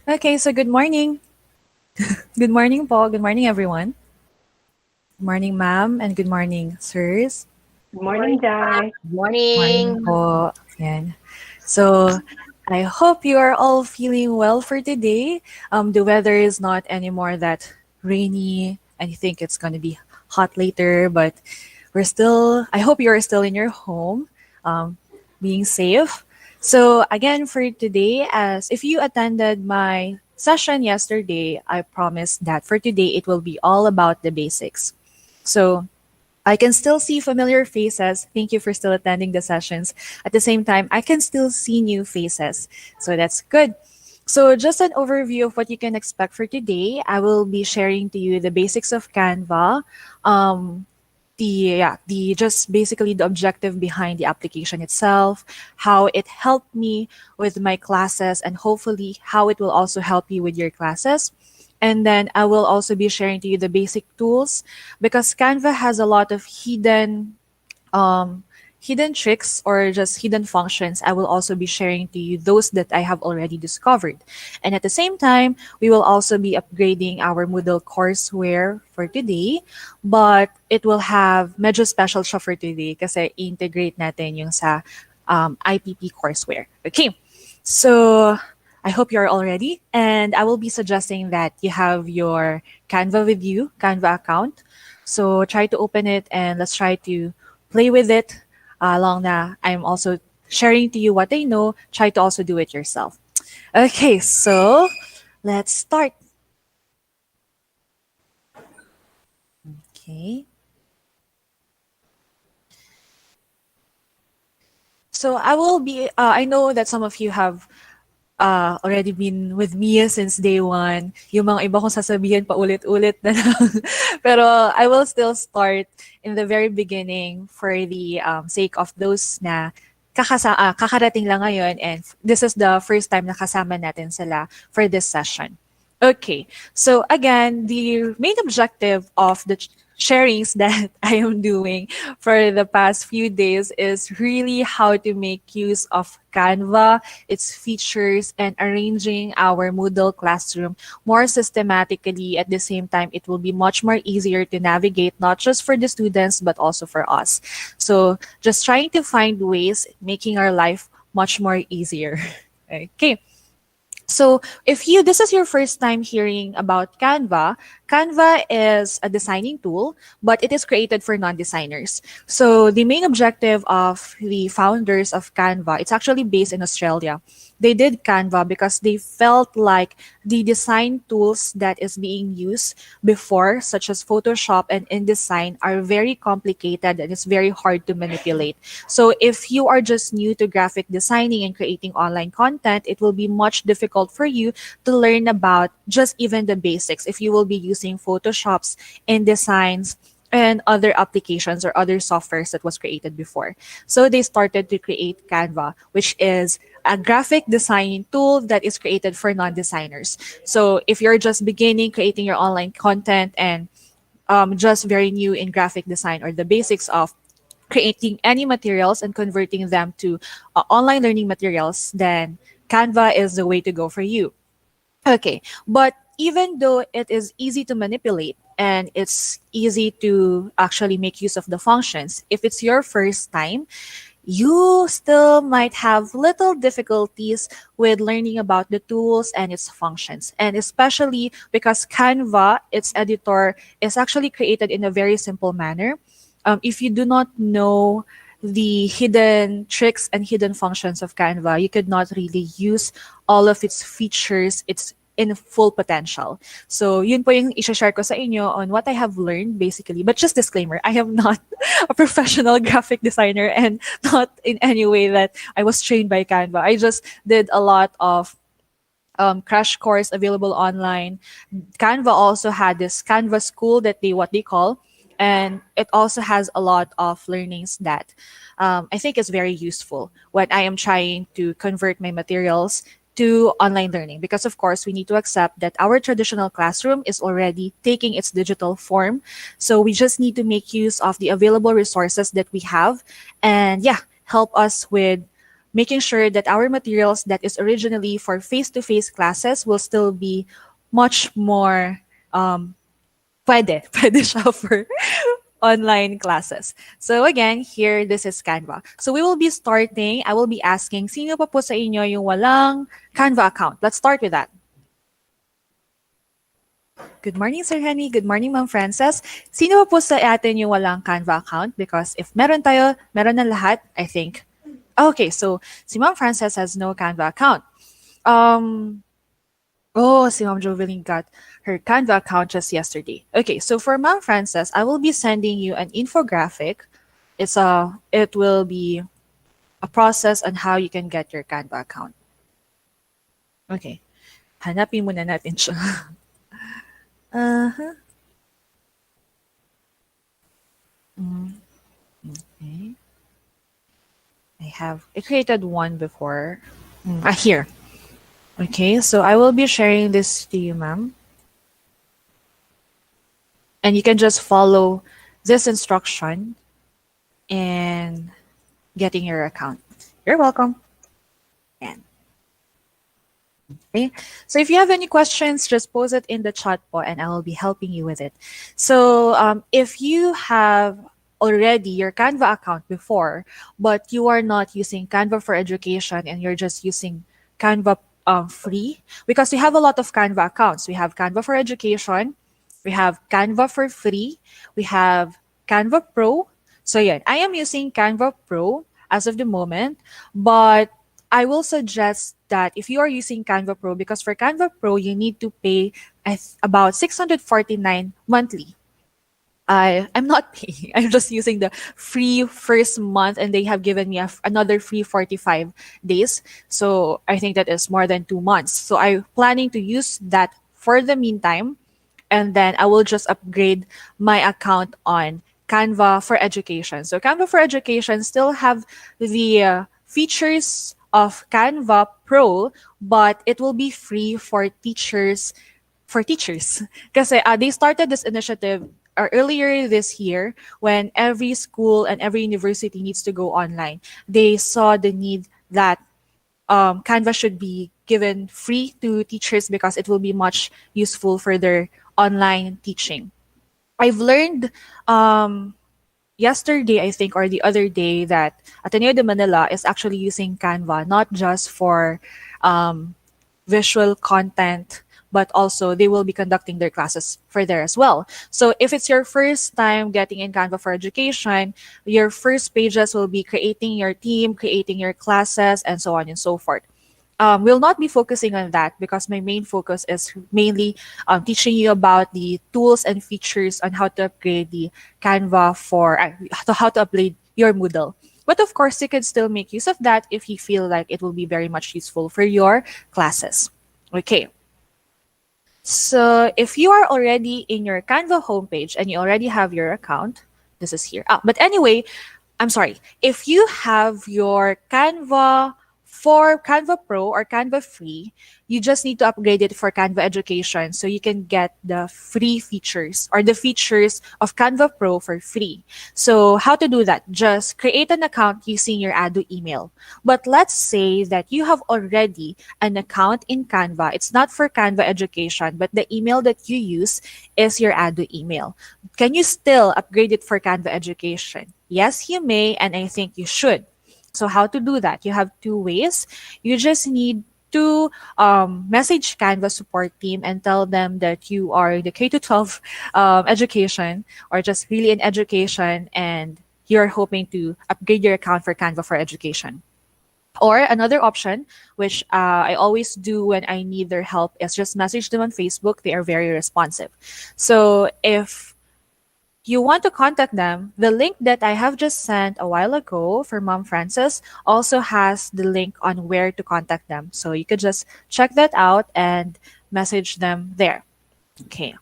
Okay, so good morning. Good morning, Paul. Good morning, everyone. Good morning, ma'am, and good morning, sirs. Good morning, Jai. Morning Morning. po. Yan. So, I hope you are all feeling well for today. The weather is not anymore that rainy, and you think it's going to be hot later, but I hope you are still in your home, um, being safe. So, again, for today, as if you attended my session yesterday, I promised that for today it will be all about the basics. So, I can still see familiar faces. Thank you for still attending the sessions. At the same time, I can still see new faces. So that's good. So just an overview of what you can expect for today. I will be sharing to you the basics of Canva. Um, the just basically the objective behind the application itself, how it helped me with my classes, and hopefully how it will also help you with your classes. And then I will also be sharing to you the basic tools because Canva has a lot of um, hidden tricks or just hidden functions. I will also be sharing to you those that I have already discovered. And at the same time, we will also be upgrading our Moodle courseware for today, but it will have medyo special siya for today kasi integrate natin yung sa IPP courseware. Okay, so I hope you're all ready, and I will be suggesting that you have your Canva with you, Canva account. So try to open it and let's try to play with it along na I'm also sharing to you what I know. Try to also do it yourself. Okay, so let's start. Okay. So I know that some of you have already been with me since day one. Yung mga iba kong sasabihin pa ulit-ulit na lang. Pero I will still start in the very beginning for the sake of those na kakarating lang ngayon, and this is the first time na kasama natin sila for this session. Okay, so again, the main objective of the sharings that I am doing for the past few days is really how to make use of Canva, its features, and arranging our Moodle classroom more systematically. At the same time, it will be much more easier to navigate, not just for the students, but also for us. So just trying to find ways making our life much more easier. Okay. So if this is your first time hearing about Canva, Canva is a designing tool, but it is created for non-designers. So the main objective of the founders of Canva, it's actually based in Australia. They did Canva because they felt like the design tools that is being used before, such as Photoshop and InDesign, are very complicated and it's very hard to manipulate. So if you are just new to graphic designing and creating online content, it will be much difficult for you to learn about just even the basics if you will be using Photoshops, InDesigns, and other applications or other softwares that was created before. So they started to create Canva, which is a graphic design tool that is created for non-designers. So if you're just beginning creating your online content and just very new in graphic design or the basics of creating any materials and converting them to online learning materials, then Canva is the way to go for you. Okay, but even though it is easy to manipulate and it's easy to actually make use of the functions, if it's your first time, you still might have little difficulties with learning about the tools and its functions. And especially because Canva, its editor, is actually created in a very simple manner. If you do not know the hidden tricks and hidden functions of Canva, you could not really use all of its features, its in full potential. So yun po yung i-share ko sa inyo on what I have learned basically. But just disclaimer, I am not a professional graphic designer and not in any way that I was trained by Canva. I just did a lot of crash course available online. Canva also had this Canva school that what they call, and it also has a lot of learnings that I think is very useful when I am trying to convert my materials to online learning, because of course we need to accept that our traditional classroom is already taking its digital form, so we just need to make use of the available resources that we have and help us with making sure that our materials that is originally for face-to-face classes will still be much more pwede siya for online classes. So again, here, this is Canva. So we will be starting, I will be asking, sino pa po sa inyo yung walang Canva account? Let's start with that. Good morning, Sir Henry. Good morning, Ma'am Frances. Sino pa po sa atin yung walang Canva account? Because if meron tayo, meron na lahat, I think. Okay, so si Ma'am Frances has no Canva account. Si Ma'am Jovelyn got her Canva account just yesterday. Okay, so for Ma'am Frances, I will be sending you an infographic. It will be a process on how you can get your Canva account. Okay, hanapin muna natin siya. Okay. I created one before. Here. Okay, so I will be sharing this to you, ma'am. And you can just follow this instruction in getting your account. You're welcome. And okay, so if you have any questions, just post it in the chat po and I will be helping you with it. So if you have already your Canva account before, but you are not using Canva for education and you're just using Canva free, because we have a lot of Canva accounts. We have Canva for education, we have Canva for free, we have Canva Pro. So yeah, I am using Canva Pro as of the moment, but I will suggest that if you are using Canva Pro, because for Canva Pro, you need to pay about 649 monthly. I'm not paying. I'm just using the free first month, and they have given me another free 45 days. So I think that is more than 2 months. So I'm planning to use that for the meantime, and then I will just upgrade my account on Canva for education. So Canva for education still have the features of Canva Pro, but it will be free for teachers. Because they started this initiative earlier this year when every school and every university needs to go online. They saw the need that Canva should be given free to teachers because it will be much useful for their online teaching. I've learned yesterday, I think, or the other day, that Ateneo de Manila is actually using Canva not just for visual content, but also they will be conducting their classes for there as well. So if it's your first time getting in Canva for education, your first pages will be creating your team, creating your classes, and so on and so forth. We'll not be focusing on that because my main focus is mainly teaching you about the tools and features on how to upgrade the Canva for how to upload your Moodle. But of course, you can still make use of that if you feel like it will be very much useful for your classes. Okay. So if you are already in your Canva homepage and you already have your account, this is here. But anyway, I'm sorry. If you have your Canva for Canva Pro or Canva Free, you just need to upgrade it for Canva Education so you can get the free features or the features of Canva Pro for free. So how to do that? Just create an account using your Adu email. But let's say that you have already an account in Canva. It's not for Canva Education, but the email that you use is your Adu email. Can you still upgrade it for Canva Education? Yes, you may, and I think you should. So how to do that? You have two ways. You just need to message Canva support team and tell them that you are the K-12 education or just really in education and you're hoping to upgrade your account for Canva for education. Or another option, which I always do when I need their help, is just message them on Facebook. They are very responsive. So if you want to contact them, the link that I have just sent a while ago for Mom Frances also has the link on where to contact them. So you could just check that out and message them there. Okay.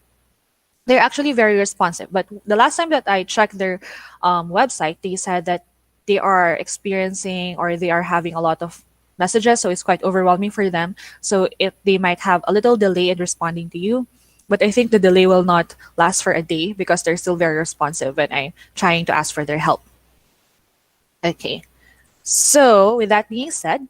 They're actually very responsive. But the last time that I checked their website, they said that they are experiencing or they are having a lot of messages. So it's quite overwhelming for them. So they might have a little delay in responding to you. But I think the delay will not last for a day because they're still very responsive when I'm trying to ask for their help. Okay. So with that being said,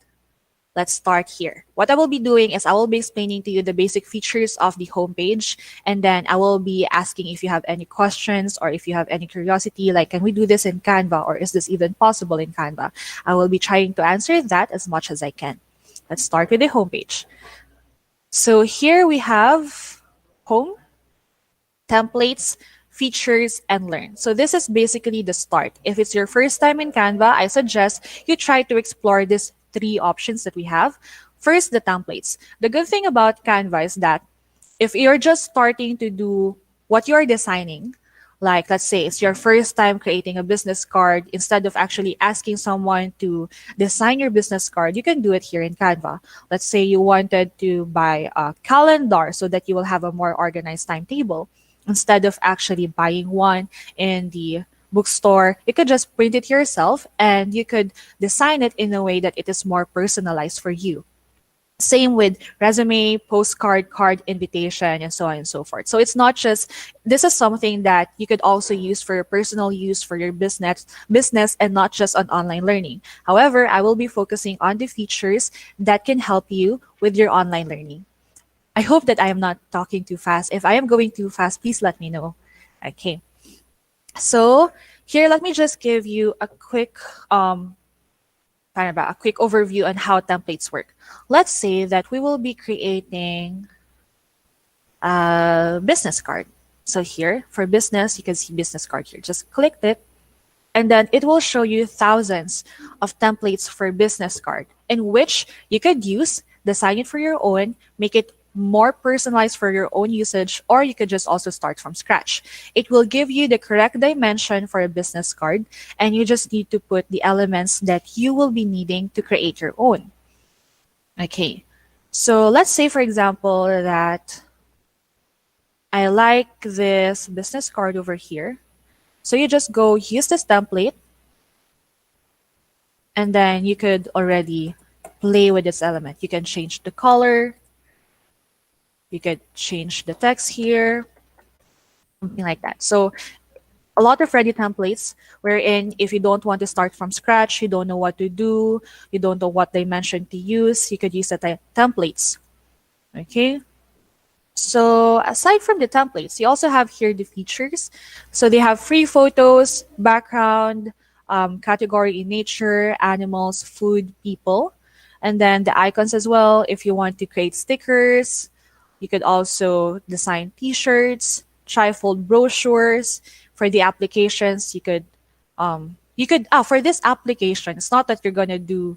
let's start here. What I will be doing is I will be explaining to you the basic features of the homepage, and then I will be asking if you have any questions or if you have any curiosity, like can we do this in Canva or is this even possible in Canva? I will be trying to answer that as much as I can. Let's start with the homepage. So here we have home, templates, features, and learn. So this is basically the start. If it's your first time in Canva, I suggest you try to explore these three options that we have. First, the templates. The good thing about Canva is that if you're just starting to do what you're designing, like let's say it's your first time creating a business card, instead of actually asking someone to design your business card, you can do it here in Canva. Let's say you wanted to buy a calendar so that you will have a more organized timetable. Instead of actually buying one in the bookstore, you could just print it yourself and you could design it in a way that it is more personalized for you. Same with resume, postcard, card invitation, and so on and so forth. So it's not just, this is something that you could also use for your personal use, for your business, and not just on online learning. However, I will be focusing on the features that can help you with your online learning. I hope that I am not talking too fast. If I am going too fast, please let me know. Okay. So here, let me just give you a quick a quick overview on how templates work. Let's say that we will be creating a business card. So here for business, you can see business card here. Just click it and then it will show you thousands of templates for business card in which you could use, design it for your own, make it more personalized for your own usage, or you could just also start from scratch. It will give you the correct dimension for a business card, and you just need to put the elements that you will be needing to create your own. Okay, so let's say, for example, that I like this business card over here. So you just go use this template, and then you could already play with this element. You can change the color, you could change the text here, something like that. So a lot of ready templates wherein if you don't want to start from scratch, you don't know what to do, you don't know what dimension to use, you could use the templates. Okay. So aside from the templates, you also have here the features. So they have free photos, background, category in nature, animals, food, people, and then the icons as well. If you want to create stickers, you could also design t-shirts, trifold brochures. For the applications, for this application, it's not that you're gonna do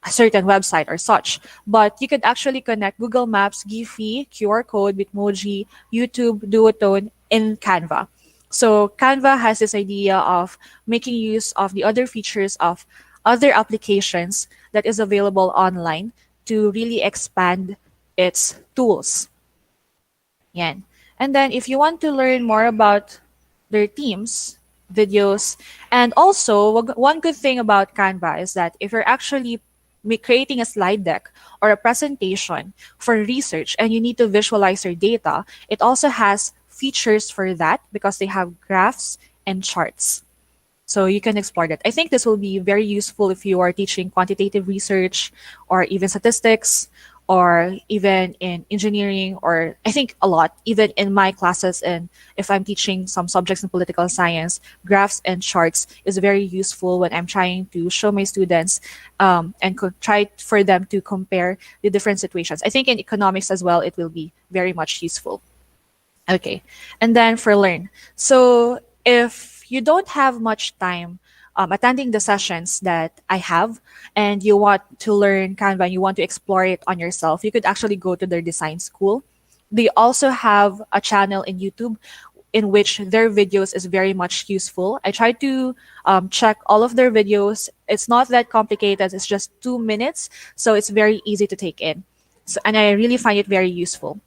a certain website or such, but you could actually connect Google Maps, Giphy, QR code, Bitmoji, YouTube, Duotone in Canva. So Canva has this idea of making use of the other features of other applications that is available online to really expand its tools. Yan. And then if you want to learn more about their themes, videos, and also one good thing about Canva is that if you're actually creating a slide deck or a presentation for research and you need to visualize your data, it also has features for that because they have graphs and charts. So you can explore that. I think this will be very useful if you are teaching quantitative research or even statistics or even in engineering, or I think a lot, even in my classes. And if I'm teaching some subjects in political science, graphs and charts is very useful when I'm trying to show my students and try for them to compare the different situations. I think in economics as well, it will be very much useful. Okay, and then for learn. So if you don't have much time attending the sessions that I have and you want to learn Canva and you want to explore it on yourself, you could actually go to their design school. They also have a channel in YouTube in which their videos is very much useful. I try to check all of their videos. It's not that complicated. It's just 2 minutes. So it's very easy to take in. So, and I really find it very useful.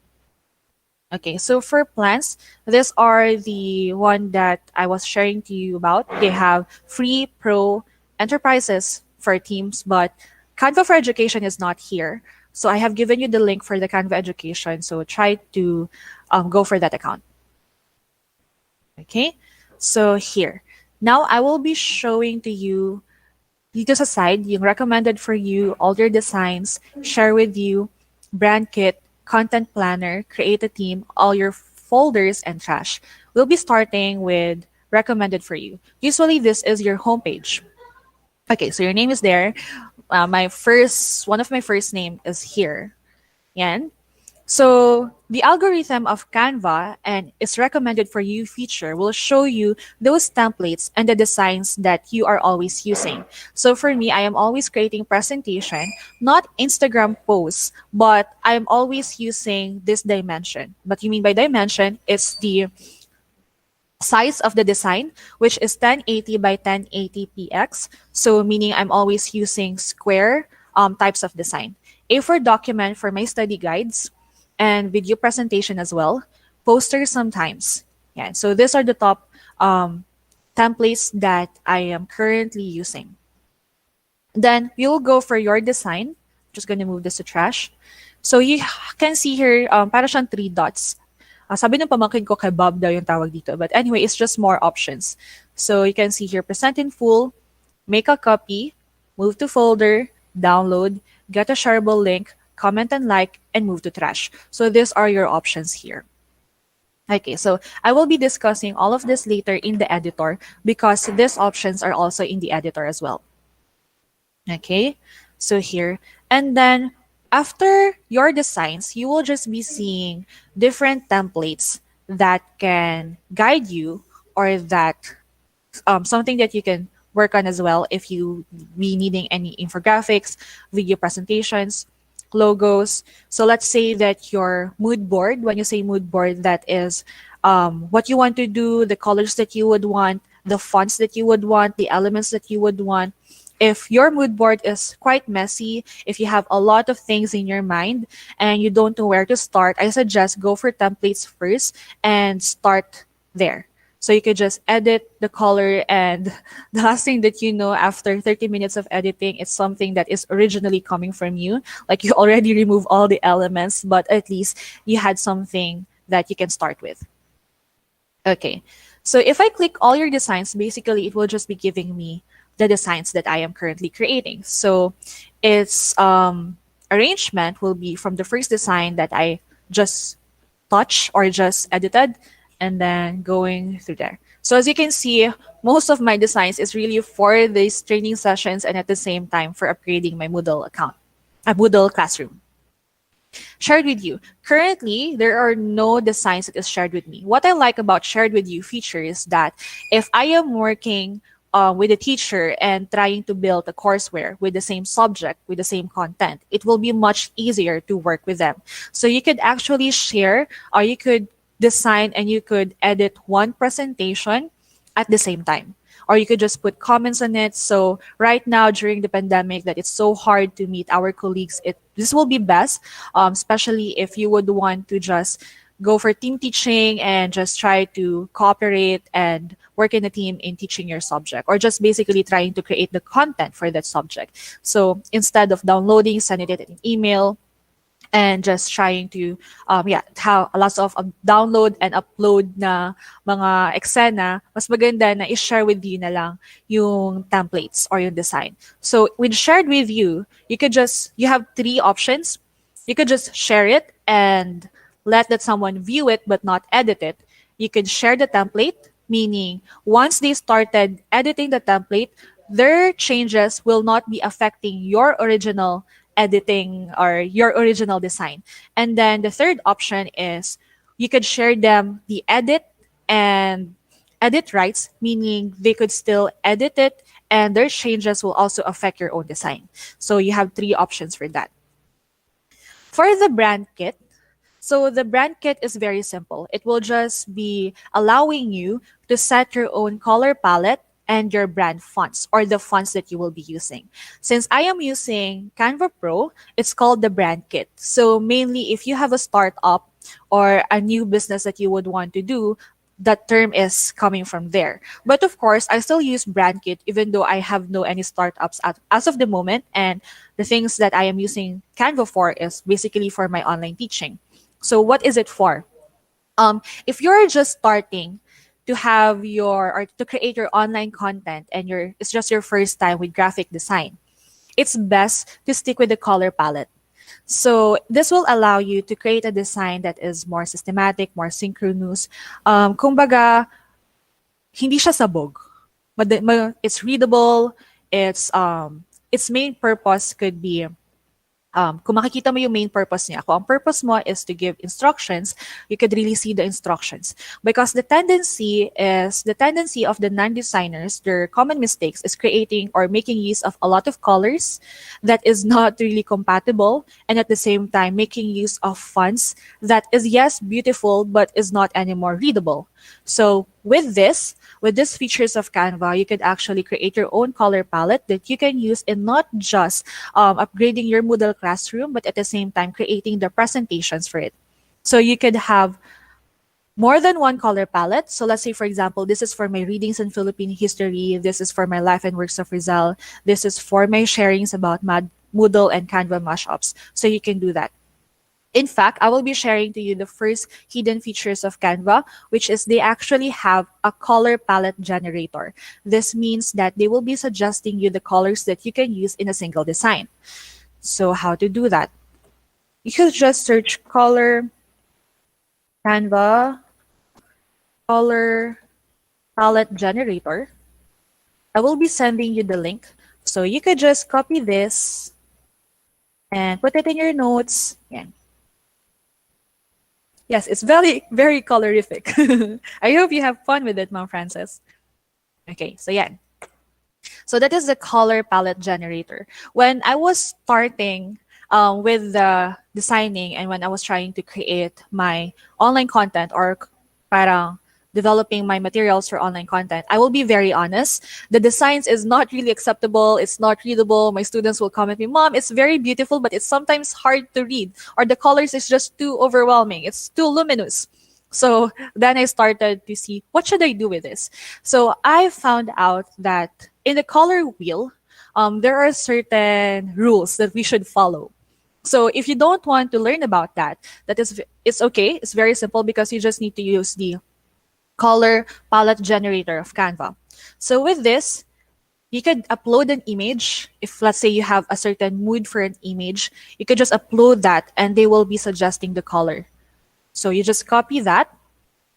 Okay, so for plans, these are the one that I was sharing to you about. They have free, pro, enterprises for teams, but Canva for Education is not here. So I have given you the link for the Canva Education. So try to go for that account. Okay, so here. Now I will be showing to you dito sa side, yung recommended for you, all your designs, share with you, brand kit, content planner, create a team, all your folders, and trash. We'll be starting with recommended for you. Usually, this is your homepage. Okay, so your name is there. One of my first name is here. Yan. So the algorithm of Canva and its recommended for you feature will show you those templates and the designs that you are always using. So for me, I am always creating presentation, not Instagram posts, but I am always using this dimension. But you mean by dimension, it's the size of the design, which is 1080 by 1080 px. So meaning I'm always using square types of design. A4 document for my study guides and video presentation as well. Posters sometimes. Yeah. So these are the top templates that I am currently using. Then you'll go for your design. Just going to move this to trash. So you can see here, para siyang three dots. Sabi ng pamangkin ko kay Bob daw yung tawag dito. But anyway, it's just more options. So you can see here, present in full, make a copy, move to folder, download, get a shareable link, comment and like, and move to trash. So these are your options here. Okay, so I will be discussing all of this later in the editor because these options are also in the editor as well. Okay, so here. And then after your designs, you will just be seeing different templates that can guide you or that something that you can work on as well if you be needing any infographics, video presentations, logos. So let's say that your mood board, when you say mood board, that is what you want to do, the colors that you would want, the fonts that you would want, the elements that you would want. If your mood board is quite messy, if you have a lot of things in your mind and you don't know where to start, I suggest go for templates first and start there. So you could just edit the color and the last thing that you know after 30 minutes of editing, it's something that is originally coming from you. Like you already remove all the elements, but at least you had something that you can start with. Okay, so if I click all your designs, basically it will just be giving me the designs that I am currently creating. So its arrangement will be from the first design that I just touched or just edited and then going through there. So as you can see, most of my designs is really for these training sessions and at the same time for upgrading my Moodle account, a Moodle classroom. Shared with you. Currently, there are no designs that is shared with me. What I like about shared with you feature is that if I am working with a teacher and trying to build a courseware with the same subject, with the same content, it will be much easier to work with them. So you could actually share or you could design and you could edit one presentation at the same time. Or you could just put comments on it. So right now during the pandemic that it's so hard to meet our colleagues, this will be best, especially if you would want to just go for team teaching and just try to cooperate and work in a team in teaching your subject or just basically trying to create the content for that subject. So instead of downloading, sending it in email, and just trying to have lots of download and upload na mga eksena, mas maganda na i-share with you na lang yung templates or yung design. So with shared with you, you have three options. You could just share it and let that someone view it but not edit it. You could share the template, meaning once they started editing the template, their changes will not be affecting your original editing or your original design. And then the third option is you could share them the edit and edit rights, meaning they could still edit it and their changes will also affect your own design. So you have three options for that. For the brand kit, so the brand kit is very simple. It will just be allowing you to set your own color palette and your brand fonts or the fonts that you will be using. Since I am using Canva Pro, it's called the brand kit. So mainly if you have a startup or a new business that you would want to do, that term is coming from there. But of course, I still use brand kit even though I have no any startups as of the moment. And the things that I am using Canva for is basically for my online teaching. So what is it for? If you're just starting, to have your or to create your online content and it's just your first time with graphic design, it's best to stick with the color palette. So this will allow you to create a design that is more systematic, more synchronous. Kumbaga, hindi siya sabog. It's readable. Its main purpose could be kung makikita mo yung main purpose niya, kung ang purpose mo is to give instructions, you could really see the instructions. Because the tendency of the non-designers, their common mistakes is creating or making use of a lot of colors that is not really compatible, and at the same time making use of fonts that is, yes, beautiful, but is not anymore readable. So with these features of Canva, you could actually create your own color palette that you can use in not just upgrading your Moodle classroom, but at the same time creating the presentations for it. So you could have more than one color palette. So let's say, for example, this is for my readings in Philippine history. This is for my life and works of Rizal. This is for my sharings about Moodle and Canva mashups. So you can do that. In fact, I will be sharing to you the first hidden features of Canva, which is they actually have a color palette generator. This means that they will be suggesting you the colors that you can use in a single design. So how to do that? You could just search color Canva color palette generator. I will be sending you the link. So you could just copy this and put it in your notes. Yeah. Yes, it's very, very colorific. I hope you have fun with it, Mom Frances. Okay, so yeah. So that is the color palette generator. When I was starting with the designing and when I was trying to create my online content or parang developing my materials for online content, I will be very honest. The designs is not really acceptable. It's not readable. My students will comment me, Mom, it's very beautiful, but it's sometimes hard to read. Or the colors is just too overwhelming. It's too luminous. So then I started to see, what should I do with this? So I found out that in the color wheel, there are certain rules that we should follow. So if you don't want to learn about that, it's okay. It's very simple because you just need to use the color palette generator of Canva. So with this, you could upload an image. If let's say you have a certain mood for an image, you could just upload that and they will be suggesting the color. So you just copy that.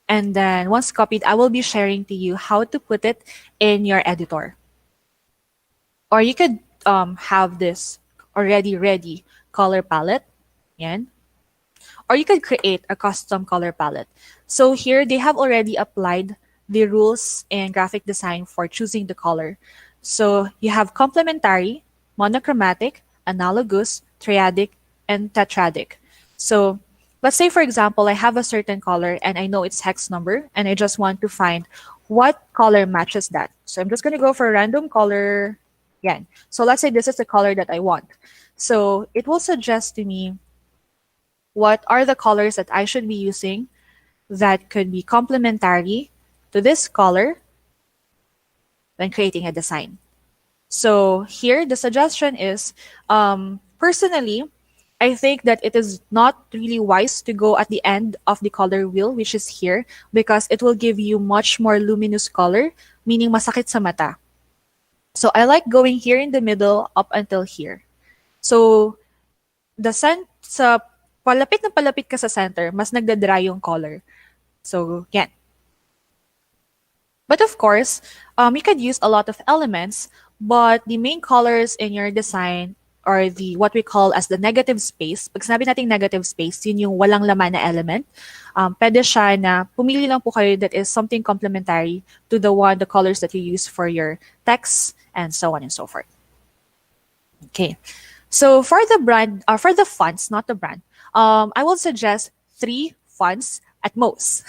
And then once copied, I will be sharing to you how to put it in your editor. Or you could have this already ready color palette. Yan. Or you could create a custom color palette. So here they have already applied the rules in graphic design for choosing the color. So you have complementary, monochromatic, analogous, triadic, and tetradic. So let's say, for example, I have a certain color and I know its hex number and I just want to find what color matches that. So I'm just going to go for a random color. Yeah. So let's say this is the color that I want. So it will suggest to me what are the colors that I should be using that could be complementary to this color when creating a design. So here, the suggestion is, personally, I think that it is not really wise to go at the end of the color wheel, which is here, because it will give you much more luminous color, meaning masakit sa mata. So I like going here in the middle up until here. So sa palapit na palapit ka sa center, mas nagdadry yung color. So, yan. But of course, you could use a lot of elements, but the main colors in your design or the what we call as the negative space. Pag sinabi nating negative space, yun yung walang laman na element. Pwede siya na pumili lang po kayo that is something complementary to the colors that you use for your text and so on and so forth. Okay. So for the brand, or for the fonts, not the brand, I will suggest 3 fonts at most.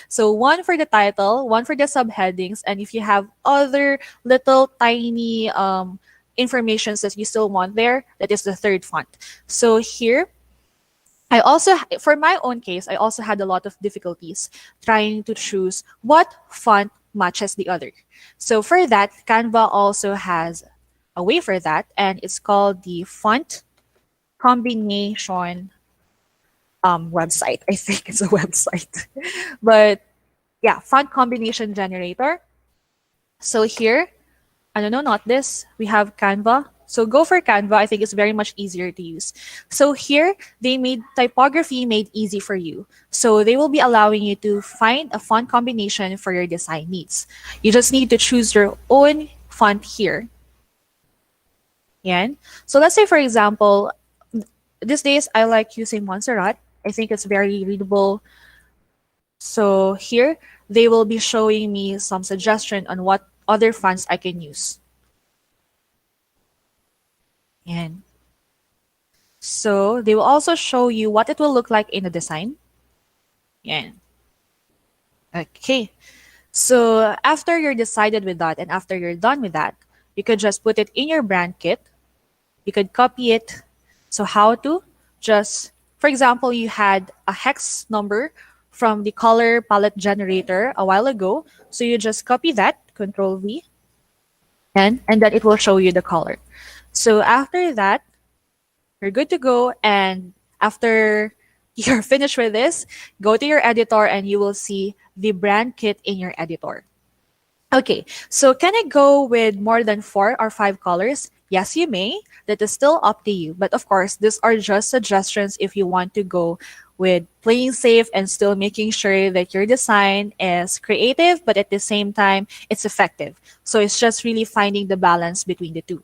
So one for the title, one for the subheadings, and if you have other little tiny informations that you still want there, that is the 3rd font. So here, I also, for my own case, I also had a lot of difficulties trying to choose what font matches the other. So for that, Canva also has a way for that, and it's called the font combination website. I think it's a website. But font combination generator. So here, I don't know, not this. We have Canva. So go for Canva. I think it's very much easier to use. So here, they made typography made easy for you. So they will be allowing you to find a font combination for your design needs. You just need to choose your own font here. Yan. So let's say, for example, these days I like using Montserrat. I think it's very readable. So here, they will be showing me some suggestion on what other fonts I can use. And so they will also show you what it will look like in the design. And okay. So after you're decided with that and after you're done with that, you could just put it in your brand kit. You could copy it. So how to? Just, for example, you had a hex number from the color palette generator a while ago. So you just copy that, Control V, and then it will show you the color. So after that, you're good to go. And after you're finished with this, go to your editor and you will see the brand kit in your editor. Okay, so can I go with more than 4 or 5 colors? Yes, you may. That is still up to you. But of course, these are just suggestions if you want to go with playing safe and still making sure that your design is creative, but at the same time, it's effective. So it's just really finding the balance between the two.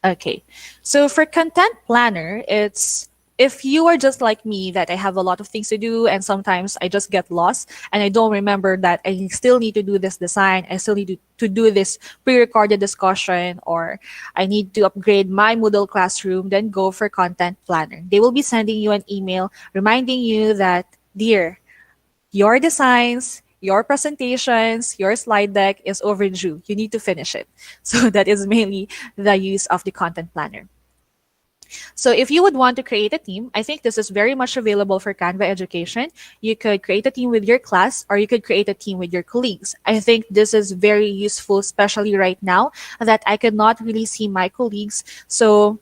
Okay, so for content planner, it's if you are just like me that I have a lot of things to do and sometimes I just get lost and I don't remember that I still need to do this design, I still need to do this pre-recorded discussion, or I need to upgrade my Moodle classroom, then go for content planner. They will be sending you an email reminding you that, dear, your designs, your presentations, your slide deck is overdue. You need to finish it. So that is mainly the use of the content planner. So if you would want to create a team, I think this is very much available for Canva Education. You could create a team with your class or you could create a team with your colleagues. I think this is very useful, especially right now that I cannot really see my colleagues. So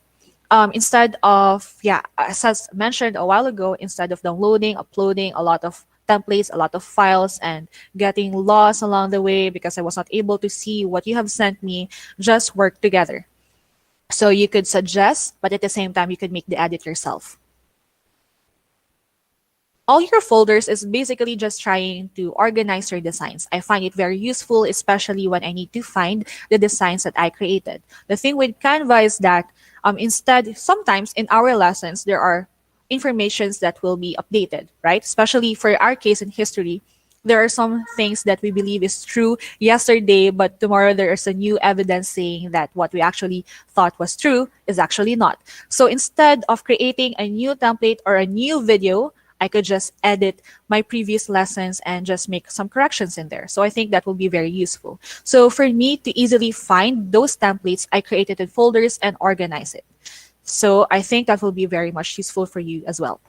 instead of, as mentioned a while ago, instead of downloading, uploading a lot of templates, a lot of files, and getting lost along the way because I was not able to see what you have sent me, just work together. So you could suggest, but at the same time, you could make the edit yourself. All your folders is basically just trying to organize your designs. I find it very useful, especially when I need to find the designs that I created. The thing with Canva is that instead, sometimes in our lessons, there are informations that will be updated, right? Especially for our case in history, there are some things that we believe is true yesterday, but tomorrow there is a new evidence saying that what we actually thought was true is actually not. So instead of creating a new template or a new video, I could just edit my previous lessons and just make some corrections in there. So I think that will be very useful. So for me to easily find those templates, I created in folders and organize it. So I think that will be very much useful for you as well.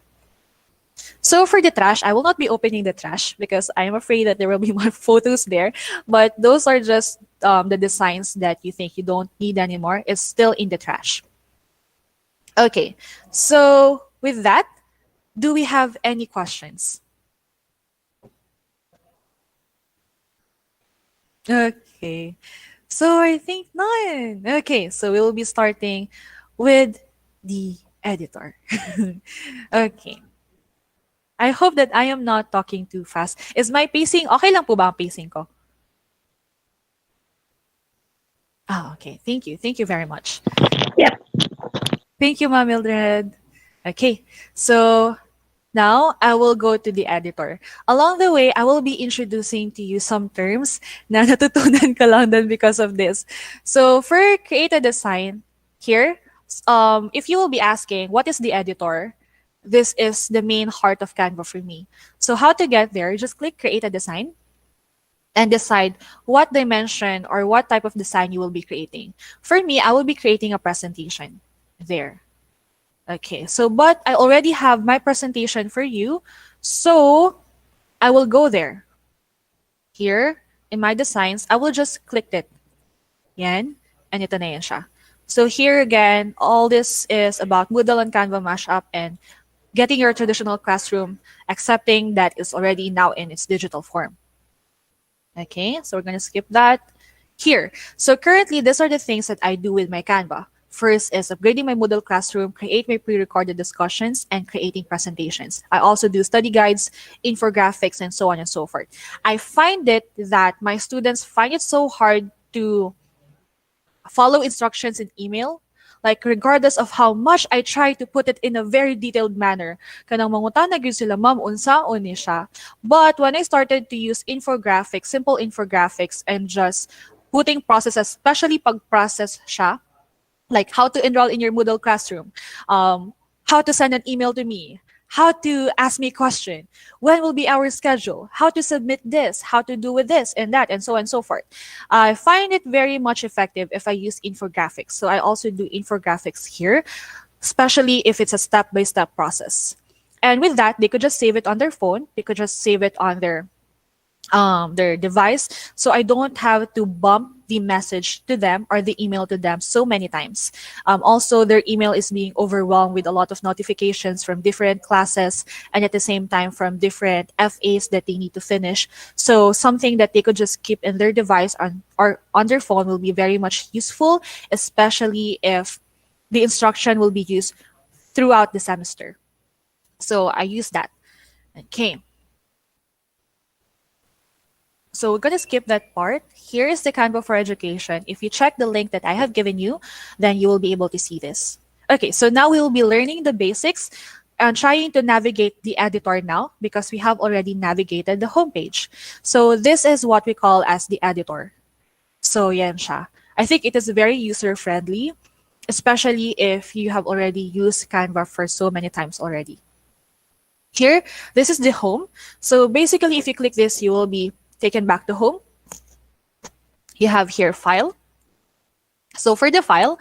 So for the trash, I will not be opening the trash because I am afraid that there will be more photos there. But those are just the designs that you think you don't need anymore. It's still in the trash. Okay, so with that, do we have any questions? Okay, so I think none. Okay, so we will be starting with the editor. Okay. I hope that I am not talking too fast. Is my pacing, okay lang po ba ang pacing ko? Okay. Thank you. Thank you very much. Yep. Thank you, Ma'am Mildred. Okay. So now I will go to the editor. Along the way, I will be introducing to you some terms na natutunan ko lang din because of this. So for create a design here, if you will be asking, what is the editor? This is the main heart of Canva for me. So how to get there, just click create a design and decide what dimension or what type of design you will be creating. For me, I will be creating a presentation there. Okay, so but I already have my presentation for you. So I will go there. Here in my designs, I will just click it. Yan. And ito na yan siya. So here again, all this is about Moodle and Canva Mashup, and getting your traditional classroom, accepting that it's already now in its digital form. Okay, so we're going to skip that here. So currently, these are the things that I do with my Canva. First is upgrading my Moodle classroom, create my pre-recorded discussions, and creating presentations. I also do study guides, infographics, and so on and so forth. I find it that my students find it so hard to follow instructions in email. Like, regardless of how much I try to put it in a very detailed manner, kanang mangutana gyud sila, ma'am, unsaon ni siya. But when I started to use infographics, simple infographics, and just putting processes, especially pag process siya, like how to enroll in your Moodle classroom, how to send an email to me, how to ask me a question, when will be our schedule, how to submit this, how to do with this and that, and so on and so forth. I find it very much effective if I use infographics. So I also do infographics here, especially if it's a step-by-step process. And with that, they could just save it on their phone. They could just save it on their device, so I don't have to bump the message to them or the email to them so many times. Also, their email is being overwhelmed with a lot of notifications from different classes and at the same time from different FAs that they need to finish. So something that they could just keep in their device or on their phone will be very much useful, especially if the instruction will be used throughout the semester. So I use that. Okay. So we're going to skip that part. Here is the Canva for Education. If you check the link that I have given you, then you will be able to see this. Okay, so now we will be learning the basics and trying to navigate the editor now because we have already navigated the homepage. So this is what we call as the editor. So yan siya. I think it is very user-friendly, especially if you have already used Canva for so many times already. Here, this is the home. So basically, if you click this, you will be taken back to home. You have here file. So for the file,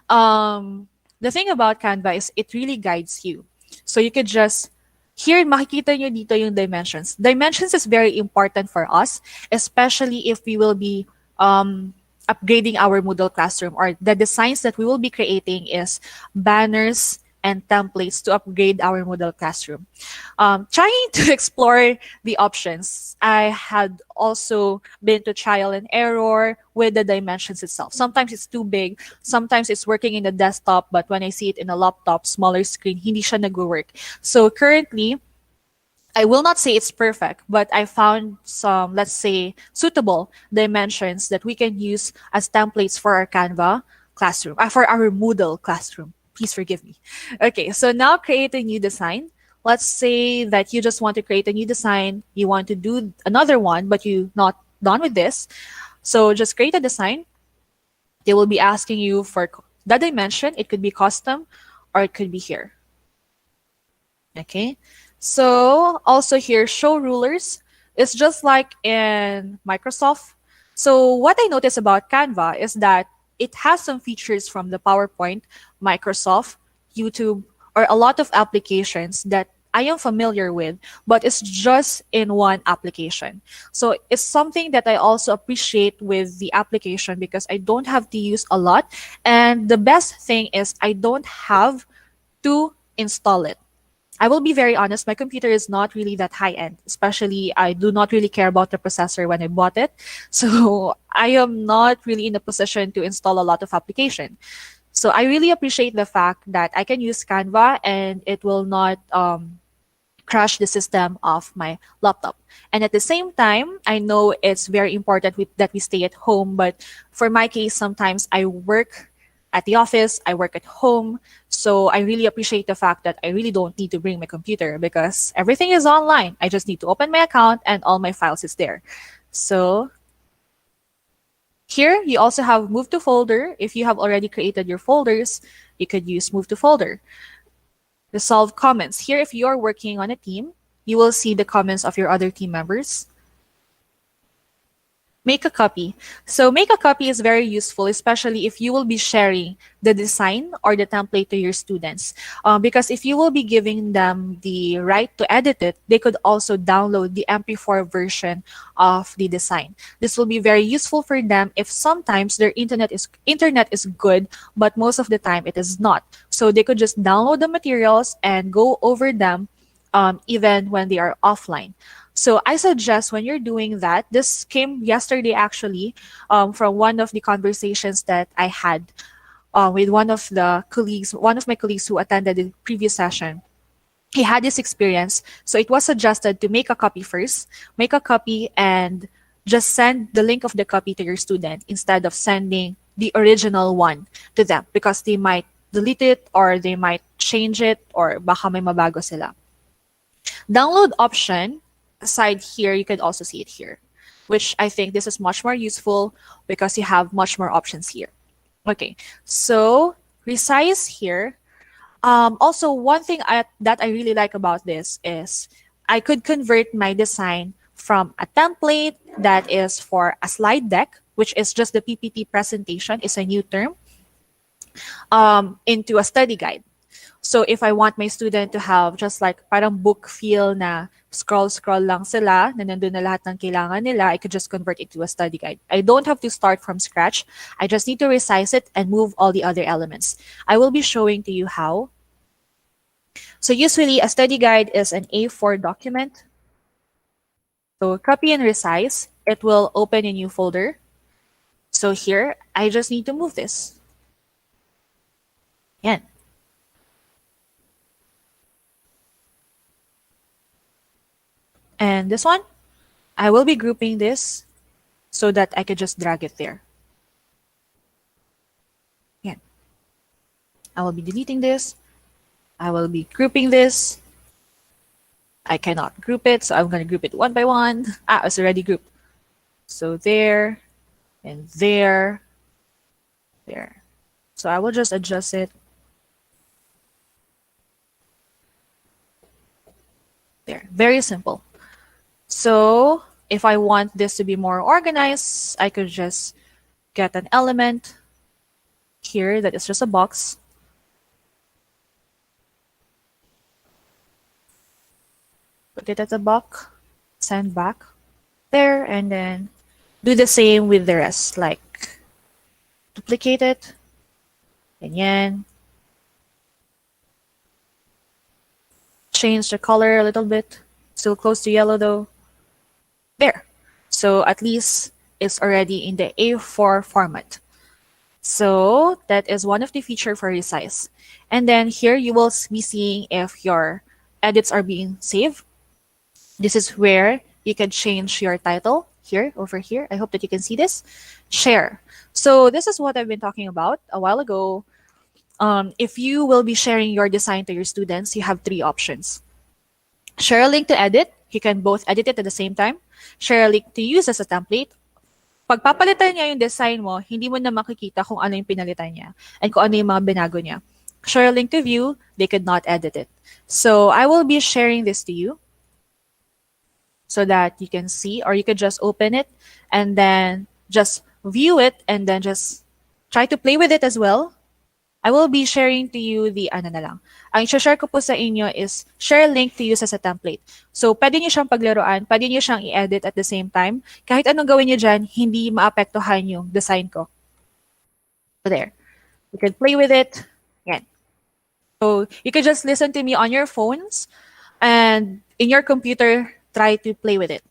the thing about Canva is it really guides you. So you could just, here makikita nyo dito yung dimensions. Dimensions is very important for us, especially if we will be upgrading our Moodle classroom, or the designs that we will be creating is banners and templates to upgrade our Moodle classroom. Trying to explore the options, I had also been to trial and error with the dimensions itself. Sometimes it's too big, sometimes it's working in the desktop, but when I see it in a laptop, smaller screen, hindi siya nag-work. So currently, I will not say it's perfect, but I found some, let's say, suitable dimensions that we can use as templates for our Canva classroom, for our Moodle classroom. Please forgive me. Okay, so now create a new design. Let's say that you just want to create a new design. You want to do another one, but you're not done with this. So just create a design. They will be asking you for the dimension. It could be custom or it could be here. Okay, so also here, show rulers. It's just like in Microsoft. So what I noticed about Canva is that it has some features from the PowerPoint, Microsoft, YouTube, or a lot of applications that I am familiar with, but it's just in one application. So it's something that I also appreciate with the application because I don't have to use a lot. And the best thing is I don't have to install it. I will be very honest, my computer is not really that high-end, especially I do not really care about the processor when I bought it. So I am not really in a position to install a lot of application. So I really appreciate the fact that I can use Canva and it will not crash the system of my laptop. And at the same time, I know it's very important that we stay at home, but for my case, sometimes I work at the office, I work at home. So I really appreciate the fact that I really don't need to bring my computer because everything is online. I just need to open my account and all my files is there. So here you also have move to folder. If you have already created your folders, you could use move to folder. Resolve comments. Here, if you're working on a team, you will see the comments of your other team members. Make a copy. So make a copy is very useful, especially if you will be sharing the design or the template to your students. Because if you will be giving them the right to edit it, they could also download the MP4 version of the design. This will be very useful for them if sometimes their internet is good, but most of the time it is not. So they could just download the materials and go over them even when they are offline. So I suggest when you're doing that, this came yesterday actually from one of the conversations that I had with one of my colleagues who attended the previous session. He had this experience. So it was suggested to make a copy first, make a copy and just send the link of the copy to your student instead of sending the original one to them because they might delete it or they might change it or baka may mabago sila. Download option, aside here, you can also see it here, which I think this is much more useful because you have much more options here. Okay, so resize here. Also, one thing that I really like about this is I could convert my design from a template that is for a slide deck, which is just the PPT presentation, is a new term, into a study guide. So if I want my student to have just like parang book feel na scroll lang sila, na nandun na lahat ng kailangan nila, I could just convert it to a study guide. I don't have to start from scratch. I just need to resize it and move all the other elements. I will be showing to you how. So usually a study guide is an A4 document. So copy and resize. It will open a new folder. So here, I just need to move this. Yan. And this one, I will be grouping this so that I could just drag it there. Yeah. I will be deleting this. I will be grouping this. I cannot group it, so I'm going to group it one by one. It's already grouped. So there, and there, there. So I will just adjust it. There, very simple. So if I want this to be more organized, I could just get an element here that is just a box. Put it at the box, send back there, and then do the same with the rest, like duplicate it, ganyan. Change the color a little bit, still close to yellow though. There. So at least it's already in the A4 format. So that is one of the features for resize. And then here you will be seeing if your edits are being saved. This is where you can change your title here, over here. I hope that you can see this. Share. So this is what I've been talking about a while ago. If you will be sharing your design to your students, you have three options. Share a link to edit. You can both edit it at the same time. Share a link to use as a template. Pag papalitan niya yung design mo, hindi mo na makikita kung ano yung pinalitan niya and kung ano yung mga binago niya. Share a link to view. They could not edit it. So I will be sharing this to you so that you can see, or you could just open it and then just view it and then just try to play with it as well. I will be sharing to you the ano na lang. Ang i-share ko po sa inyo is share link to use as a template. So, pwede nyo siyang paglaruan, pwede nyo siyang i-edit at the same time. Kahit anong gawin nyo dyan, hindi maapektuhan yung design ko. So, there. You can play with it. Yan. So, you can just listen to me on your phones and in your computer, try to play with it.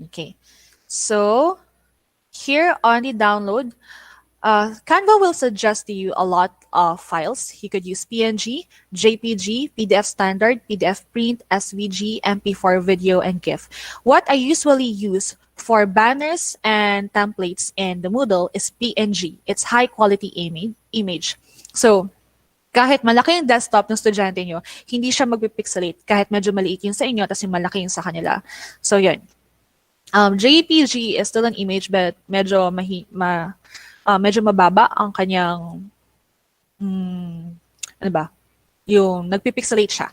Okay. So, here on the download, Canva will suggest to you a lot of files. You could use PNG, JPG, PDF standard, PDF print, SVG, MP4 video, and GIF. What I usually use for banners and templates in the Moodle is PNG. It's high quality image. So, kahit malaki yung desktop ng estudyante nyo, hindi siya magpipixelate. Kahit medyo maliit yung sa inyo, tapos yung malaki yung sa kanila. So, yun. JPG is still an image, but medyo medyo mababa ang kanyang, ano ba, yung nagpipixelate siya.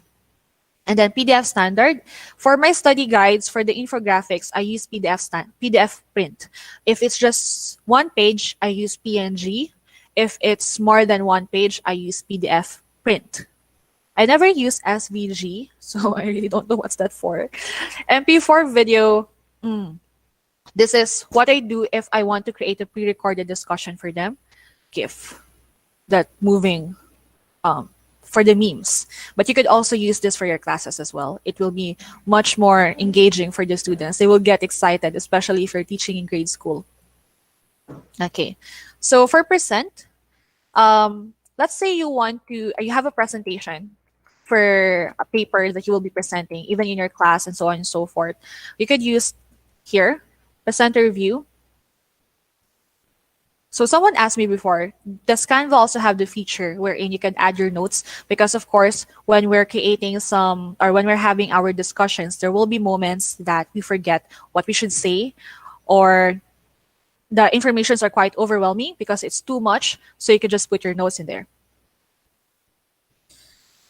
And then PDF standard. For my study guides, for the infographics, I use PDF print. If it's just one page, I use PNG. If it's more than one page, I use PDF print. I never use SVG, so I really don't know what's that for. MP4 video, this is what I do if I want to create a pre-recorded discussion for them. GIF, that moving for the memes. But you could also use this for your classes as well. It will be much more engaging for the students. They will get excited, especially if you're teaching in grade school. Okay, so for present, let's say you have a presentation for a paper that you will be presenting, even in your class and so on and so forth. You could use here, presenter view. So someone asked me before, does Canva also have the feature wherein you can add your notes? Because of course, when we're creating when we're having our discussions, there will be moments that we forget what we should say, or the informations are quite overwhelming because it's too much. So you could just put your notes in there.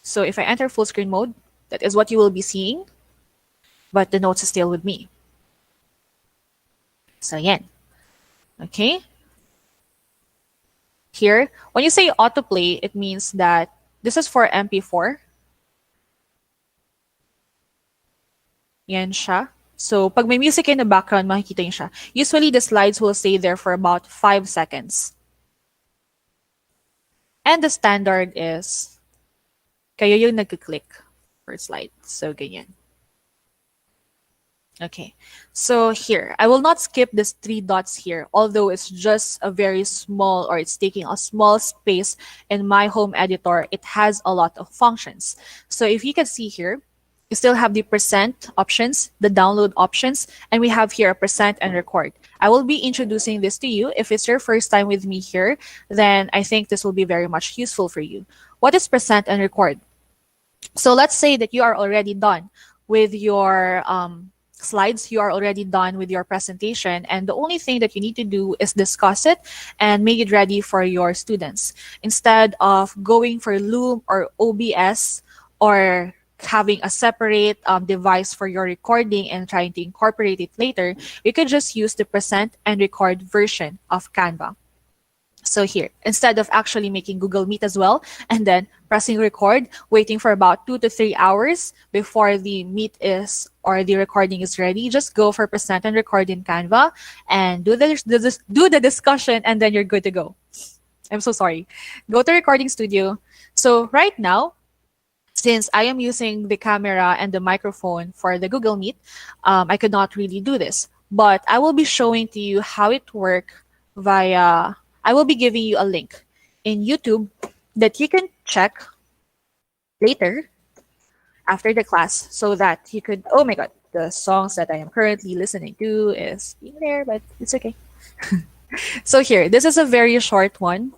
So if I enter full screen mode, that is what you will be seeing, but the notes is still with me. So yan. Okay. Here, when you say autoplay, it means that this is for MP4. Yan siya. So pag may music in the background, makikita niyo siya. Usually, the slides will stay there for about 5 seconds. And the standard is, kayo yung nag-click per slide. So, ganyan. Okay, so here, I will not skip this 3 dots here, although it's just a very small, or it's taking a small space in my home editor. It has a lot of functions. So if you can see here, you still have the present options, the download options, and we have here a present and record. I will be introducing this to you. If it's your first time with me here, then I think this will be very much useful for you. What is present and record? So let's say that you are already done with your slides, you are already done with your presentation, and the only thing that you need to do is discuss it and make it ready for your students. Instead of going for Loom or OBS, or having a separate device for your recording and trying to incorporate it later, you could just use the present and record version of Canva. So here, instead of actually making Google Meet as well, and then pressing record, waiting for about 2 to 3 hours before the meet is, or the recording is ready, just go for present and record in Canva and do the discussion, and then you're good to go. I'm so sorry. Go to Recording Studio. So right now, since I am using the camera and the microphone for the Google Meet, I could not really do this. But I will be showing to you how it works via, I will be giving you a link in YouTube that you can check later after the class, so that you could, oh my God, the songs that I am currently listening to is being there, but it's okay. So here, this is a very short one.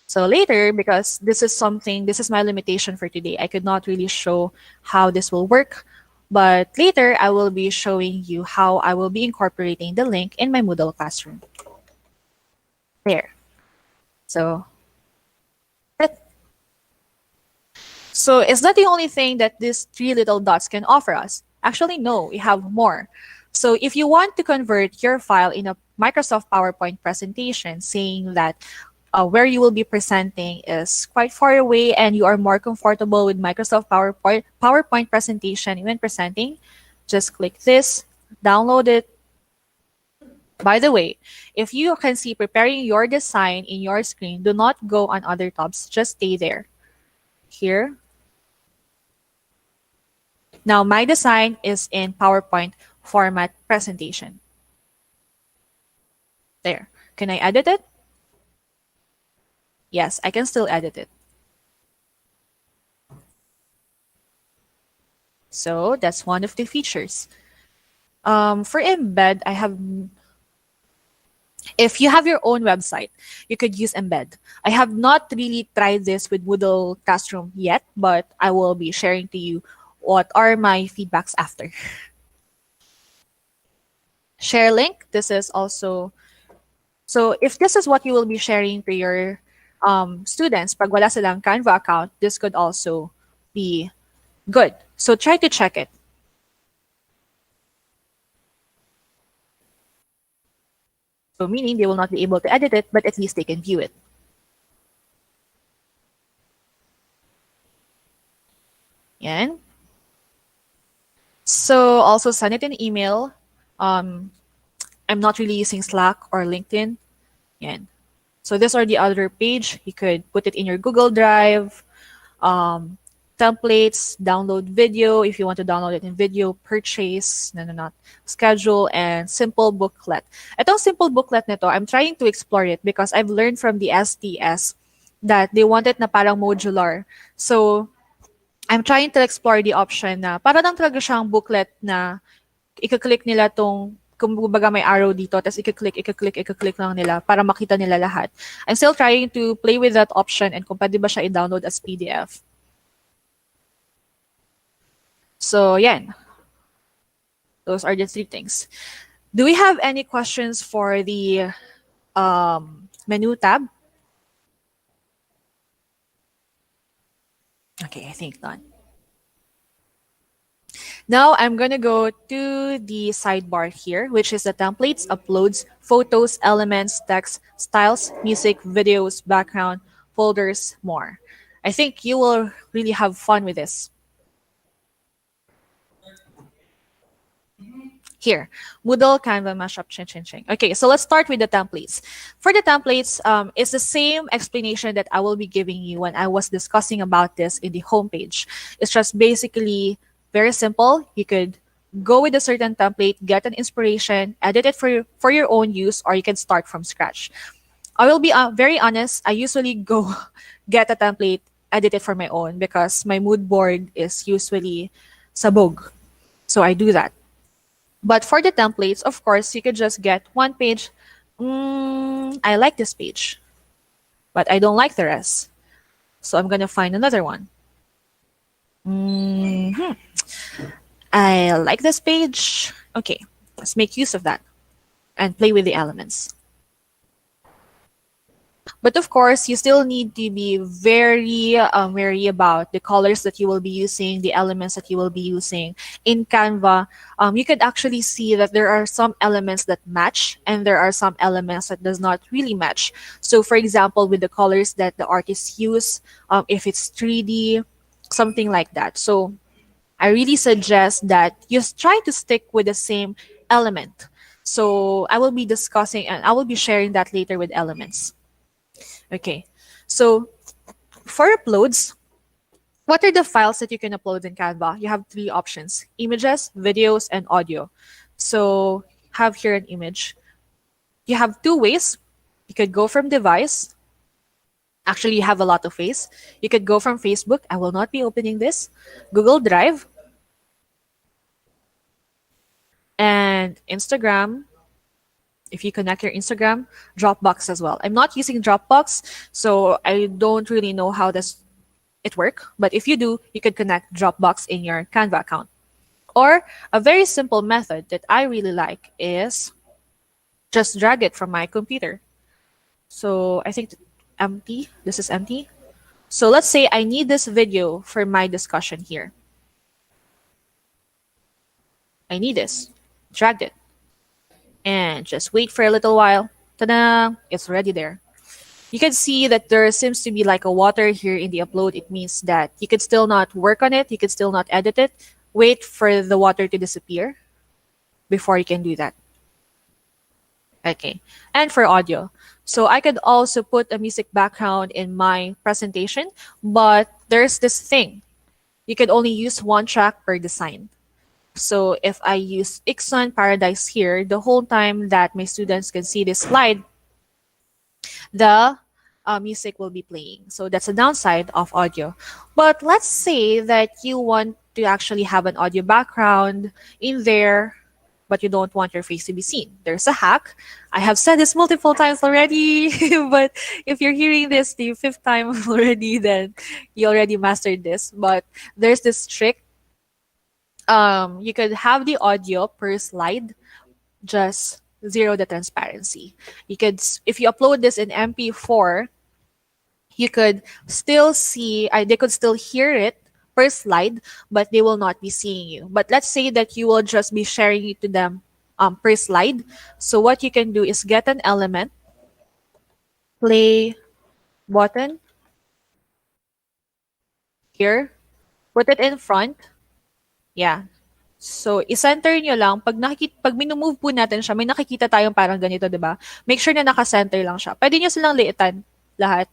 So later, because this is my limitation for today, I could not really show how this will work. But later, I will be showing you how I will be incorporating the link in my Moodle classroom. There. So, is that the only thing that these 3 little dots can offer us? Actually, no, we have more. So if you want to convert your file in a Microsoft PowerPoint presentation, saying that where you will be presenting is quite far away and you are more comfortable with Microsoft PowerPoint presentation when presenting, just click this, download it. By the way, if you can see preparing your design in your screen, do not go on other tabs, just stay there. Here. Now my design is in PowerPoint format presentation. There. Can I edit it? Yes, I can still edit it. So that's one of the features. For embed, if you have your own website, you could use embed. I have not really tried this with Moodle Classroom yet, but I will be sharing to you what are my feedbacks after. Share link, this is also, so if this is what you will be sharing to your students, pag wala silang Canva account, this could also be good. So try to check it. So meaning they will not be able to edit it, but at least they can view it. Yan. So also send it an email. Um, I'm not really using Slack or LinkedIn. Yan. So these are the other page. You could put it in your Google Drive, templates, download video if you want to download it in video, purchase, not schedule, and simple booklet. Itong simple booklet nito, I'm trying to explore it because I've learned from the STS that they want it na parang modular. So I'm trying to explore the option na para lang talaga siyang booklet na i-click nila tong kumbaga may arrow dito, tapos i-click lang nila para makita nila lahat. I'm still trying to play with that option and kung pwede ba siya i-download as PDF. So, yan. Those are the three things. Do we have any questions for the menu tab? Okay, I think none. Now I'm going to go to the sidebar here, which is the templates, uploads, photos, elements, text, styles, music, videos, background, folders, more. I think you will really have fun with this. Here, Moodle-Canva Mashup, ching. Okay, so let's start with the templates. For the templates, it's the same explanation that I will be giving you when I was discussing about this in the homepage. It's just basically very simple. You could go with a certain template, get an inspiration, edit it for your own use, or you can start from scratch. I will be very honest. I usually go get a template, edit it for my own because my mood board is usually sabog. So I do that. But for the templates, of course, you could just get one page. I like this page, but I don't like the rest. So I'm going to find another one. I like this page. Okay, let's make use of that and play with the elements. But of course, you still need to be very wary about the colors that you will be using, the elements that you will be using. In Canva, you could actually see that there are some elements that match and there are some elements that does not really match. So for example, with the colors that the artists use, if it's 3D, something like that. So I really suggest that you try to stick with the same element. So I will be discussing and I will be sharing that later with elements. Okay, so for uploads, what are the files that you can upload in Canva? You have three options: images, videos, and audio. So have here an image. You have two ways. You could go from device. Actually, you have a lot of ways. You could go from Facebook. I will not be opening this. Google Drive. And Instagram. If you connect your Instagram, Dropbox as well. I'm not using Dropbox, so I don't really know how does it work. But if you do, you could connect Dropbox in your Canva account. Or a very simple method that I really like is just drag it from my computer. So I think empty. This is empty. So let's say I need this video for my discussion here. I need this. Dragged it. And just wait for a little while. Ta-da! It's already there. You can see that there seems to be like a water here in the upload. It means that you could still not work on it. You could still not edit it. Wait for the water to disappear before you can do that. Okay. And for audio. So I could also put a music background in my presentation, but there's this thing. You could only use one track per design. So if I use Ixon Paradise here, the whole time that my students can see this slide, the music will be playing. So that's a downside of audio. But let's say that you want to actually have an audio background in there, but you don't want your face to be seen. There's a hack. I have said this multiple times already, but if you're hearing this the fifth time already, then you already mastered this. But there's this trick. You could have the audio per slide, just zero the transparency. You could, if you upload this in MP4, you could still see, they could still hear it, per slide, but they will not be seeing you. But let's say that you will just be sharing it to them per slide. So what you can do is get an element, play button here, put it in front. Yeah. So, i-center nyo lang. Pag minumove po natin siya, may nakikita tayong parang ganito, di ba? Make sure na naka-center lang siya. Pwede nyo silang liitan lahat.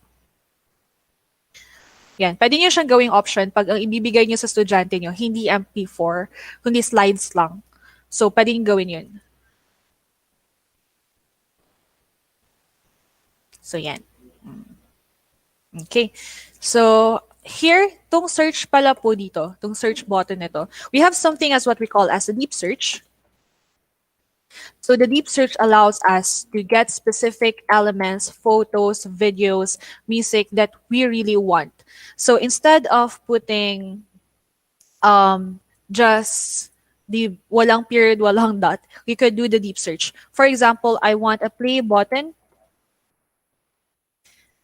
Yan. Pwede nyo siyang gawing option pag ang ibibigay nyo sa estudyante nyo, hindi MP4, kundi slides lang. So, pwede nyo gawin yun. So, yan. Okay. So, here, tong search pala po dito, tong search button nito, we have something as what we call as a deep search. So the deep search allows us to get specific elements, photos, videos, music that we really want. So instead of putting just the walang period, walang dot, we could do the deep search. For example, I want a play button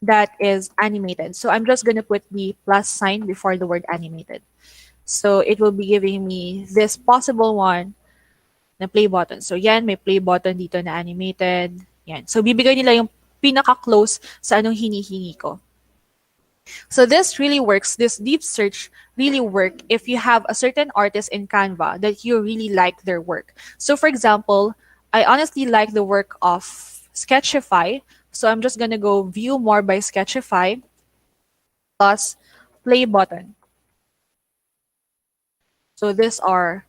that is animated. So I'm just going to put the plus sign before the word animated. So it will be giving me this possible one na play button. So yan, may play button dito na animated. Yan. So bibigay nila yung pinaka-close sa anong hinihingi ko. So this really works. This deep search really work if you have a certain artist in Canva that you really like their work. So for example, I honestly like the work of Sketchify. So I'm just gonna go view more by Sketchify plus play button. So these are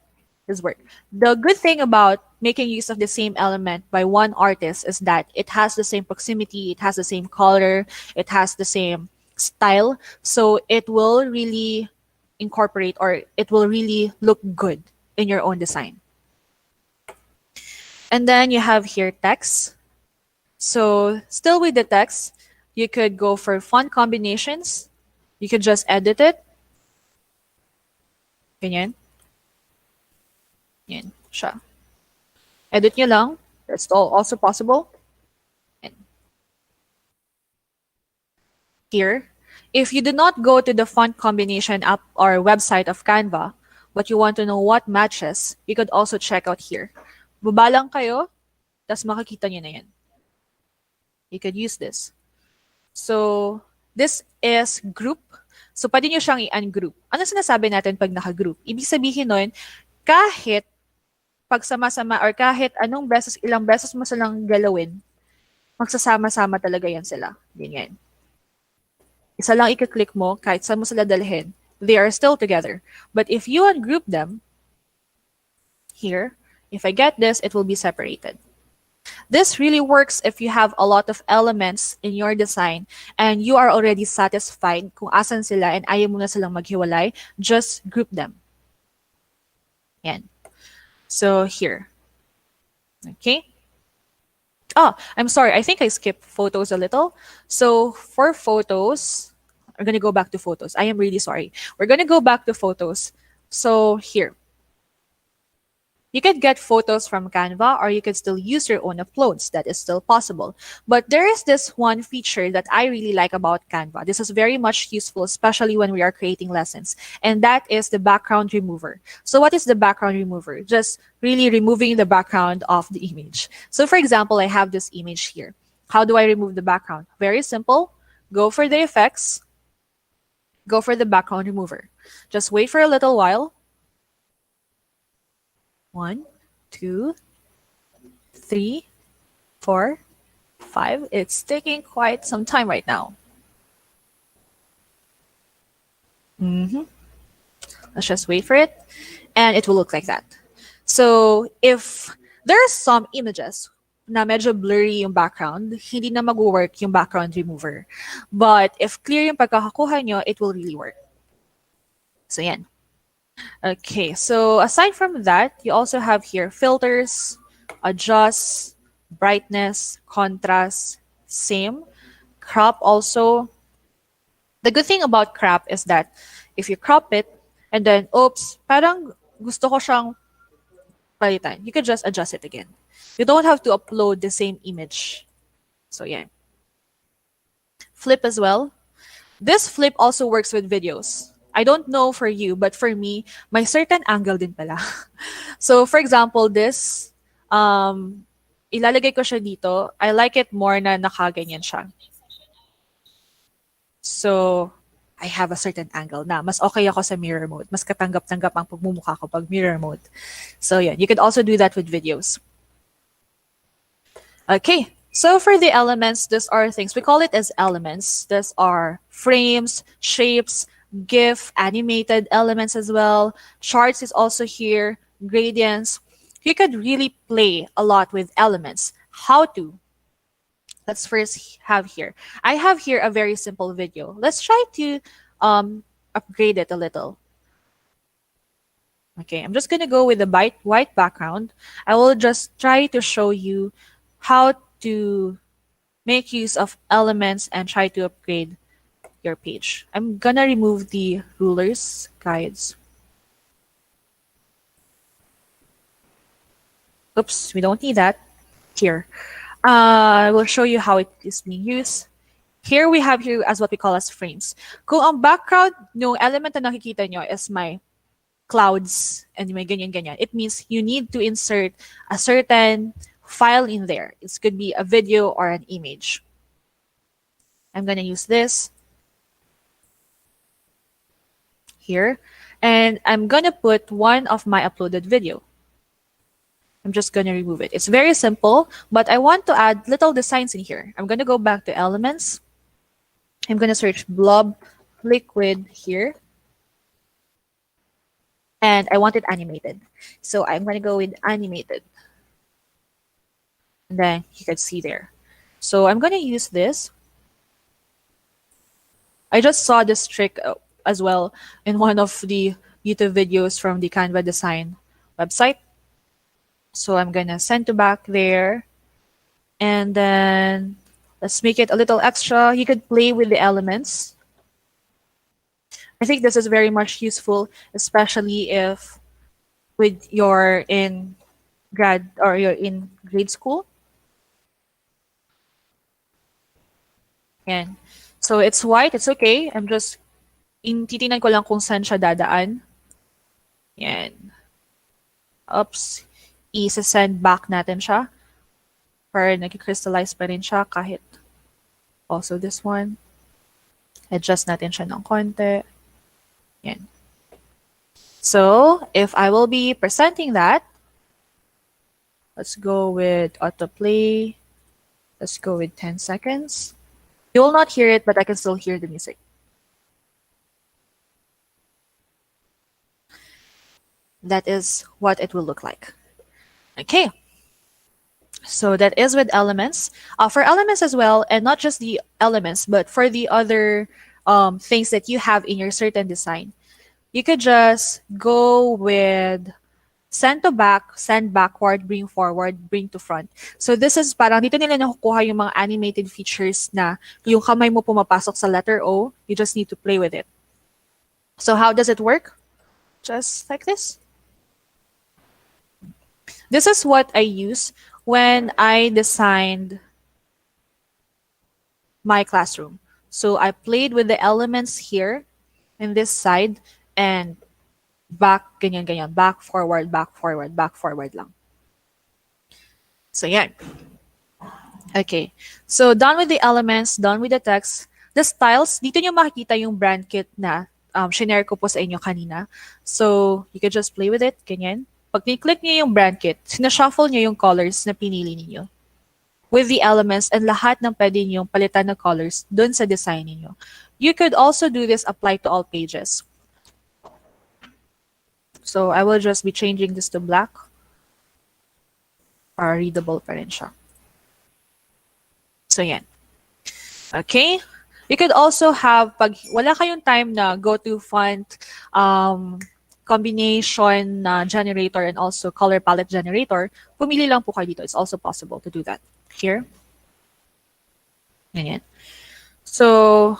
his work. The good thing about making use of the same element by one artist is that it has the same proximity, it has the same color, it has the same style. So it will really incorporate or it will really look good in your own design. And then you have here text. So still with the text, you could go for font combinations. You could just edit it. Ganyan. Yan siya. Edit nyo lang. That's also possible. And here, if you do not go to the font combination app or website of Canva, but you want to know what matches, you could also check out here. Baba lang kayo, tas makikita nyo na yan. You could use this. So, this is group. So, pwede nyo siyang i-ungroup. Ano sinasabi natin pag naka-group? Ibig sabihin nun, kahit pagsama-sama or kahit ilang beses mo silang galawin, magsasama-sama talaga yan sila. Ganyan. Isa lang i-click mo, kahit saan mo sila dalhin, they are still together. But if you ungroup them, here, if I get this, it will be separated. This really works if you have a lot of elements in your design and you are already satisfied kung asan sila and ayaw mo na silang maghiwalay, just group them. Yan. So here. Okay. Oh, I'm sorry. I think I skipped photos a little. So for photos, we're going to go back to photos. I am really sorry. We're going to go back to photos. So here. You could get photos from Canva or you could still use your own uploads. That is still possible. But there is this one feature that I really like about Canva. This is very much useful, especially when we are creating lessons. And that is the background remover. So what is the background remover? Just really removing the background of the image. So for example, I have this image here. How do I remove the background? Very simple. Go for the effects. Go for the background remover. Just wait for a little while. 1, 2, 3, 4, 5. It's taking quite some time right now. Let's just wait for it. And it will look like that. So if there are some images na medyo blurry yung background, hindi na mag-work yung background remover. But if clear yung pagkakakuha nyo, it will really work. So yan. Okay, so aside from that, you also have here filters, adjust, brightness, contrast, same, crop also. The good thing about crop is that if you crop it and then, oops, parang gusto ko siyang palitan, you can just adjust it again. You don't have to upload the same image. So yeah. Flip as well. This flip also works with videos. I don't know for you, but for me, may certain angle din pala. So, for example, this, ilalagay ko siya dito. I like it more na nakaganyan siya. So, I have a certain angle na mas okay ako sa mirror mode. Mas katanggap-tanggap ang pagmumukha ko pag mirror mode. So, yeah, you could also do that with videos. Okay, so for the elements, these are things, we call it as elements. These are frames, shapes, GIF, animated elements as well. Charts is also here, gradients. You could really play a lot with elements. How to? Let's first have here. I have here a very simple video. Let's try to upgrade it a little. Okay, I'm just going to go with the white background. I will just try to show you how to make use of elements and try to upgrade your page. I'm gonna remove the rulers guides. Oops, we don't need that. Here. I will show you how it is being used. Here we have here as what we call as frames. Kung ang background ng element na nakikita nyo is my clouds and may ganyan-ganyan, it means you need to insert a certain file in there. It could be a video or an image. I'm going to use this here, and I'm going to put one of my uploaded video. I'm just going to remove it. It's very simple, but I want to add little designs in here. I'm going to go back to elements. I'm going to search blob liquid here. And I want it animated. So I'm going to go with animated. And then you can see there. So I'm going to use this. I just saw this trick as well in one of the YouTube videos from the Canva Design website. So I'm going to send to back there. And then let's make it a little extra. You could play with the elements. I think this is very much useful, especially if you're in grad or you're in grade school. Yan. So it's white, it's okay. I'm just titingnan ko lang kung saan siya dadaan. Yan. Oops. I-send back natin siya. Para nag-crystallize pa rin siya kahit also this one. Adjust natin siya ng konti. Yan. So, if I will be presenting that, let's go with autoplay. Let's go with 10 seconds. You will not hear it, but I can still hear the music. That is what it will look like. Okay. So that is with elements. For elements as well, and not just the elements, but for the other things that you have in your certain design, you could just go with send to back, send backward, bring forward, bring to front. So this is parang dito nila nakukuha yung mga animated features na yung kamay mo pumapasok sa letter O, you just need to play with it. So how does it work? Just like this. This is what I use when I designed my classroom. So I played with the elements here in this side and back, ganyan, back, forward, back, forward, back, forward lang. So yeah. Okay. So done with the elements, done with the text. The styles, dito nyo makikita yung brand kit na shinare ko po sa inyo kanina. So you can just play with it, ganyan. Pag ni-click niyo yung brand kit, sinashuffle niyo yung colors na pinili niyo with the elements and lahat ng pwede niyong palitan na colors dun sa design niyo. You could also do this apply to all pages. So I will just be changing this to black para readable pa rin siya. So yan. Okay. You could also have, pag wala kayong time na go to font, combination generator and also color palette generator, pumili lang po kayo dito. It's also possible to do that here. Ganyan. So,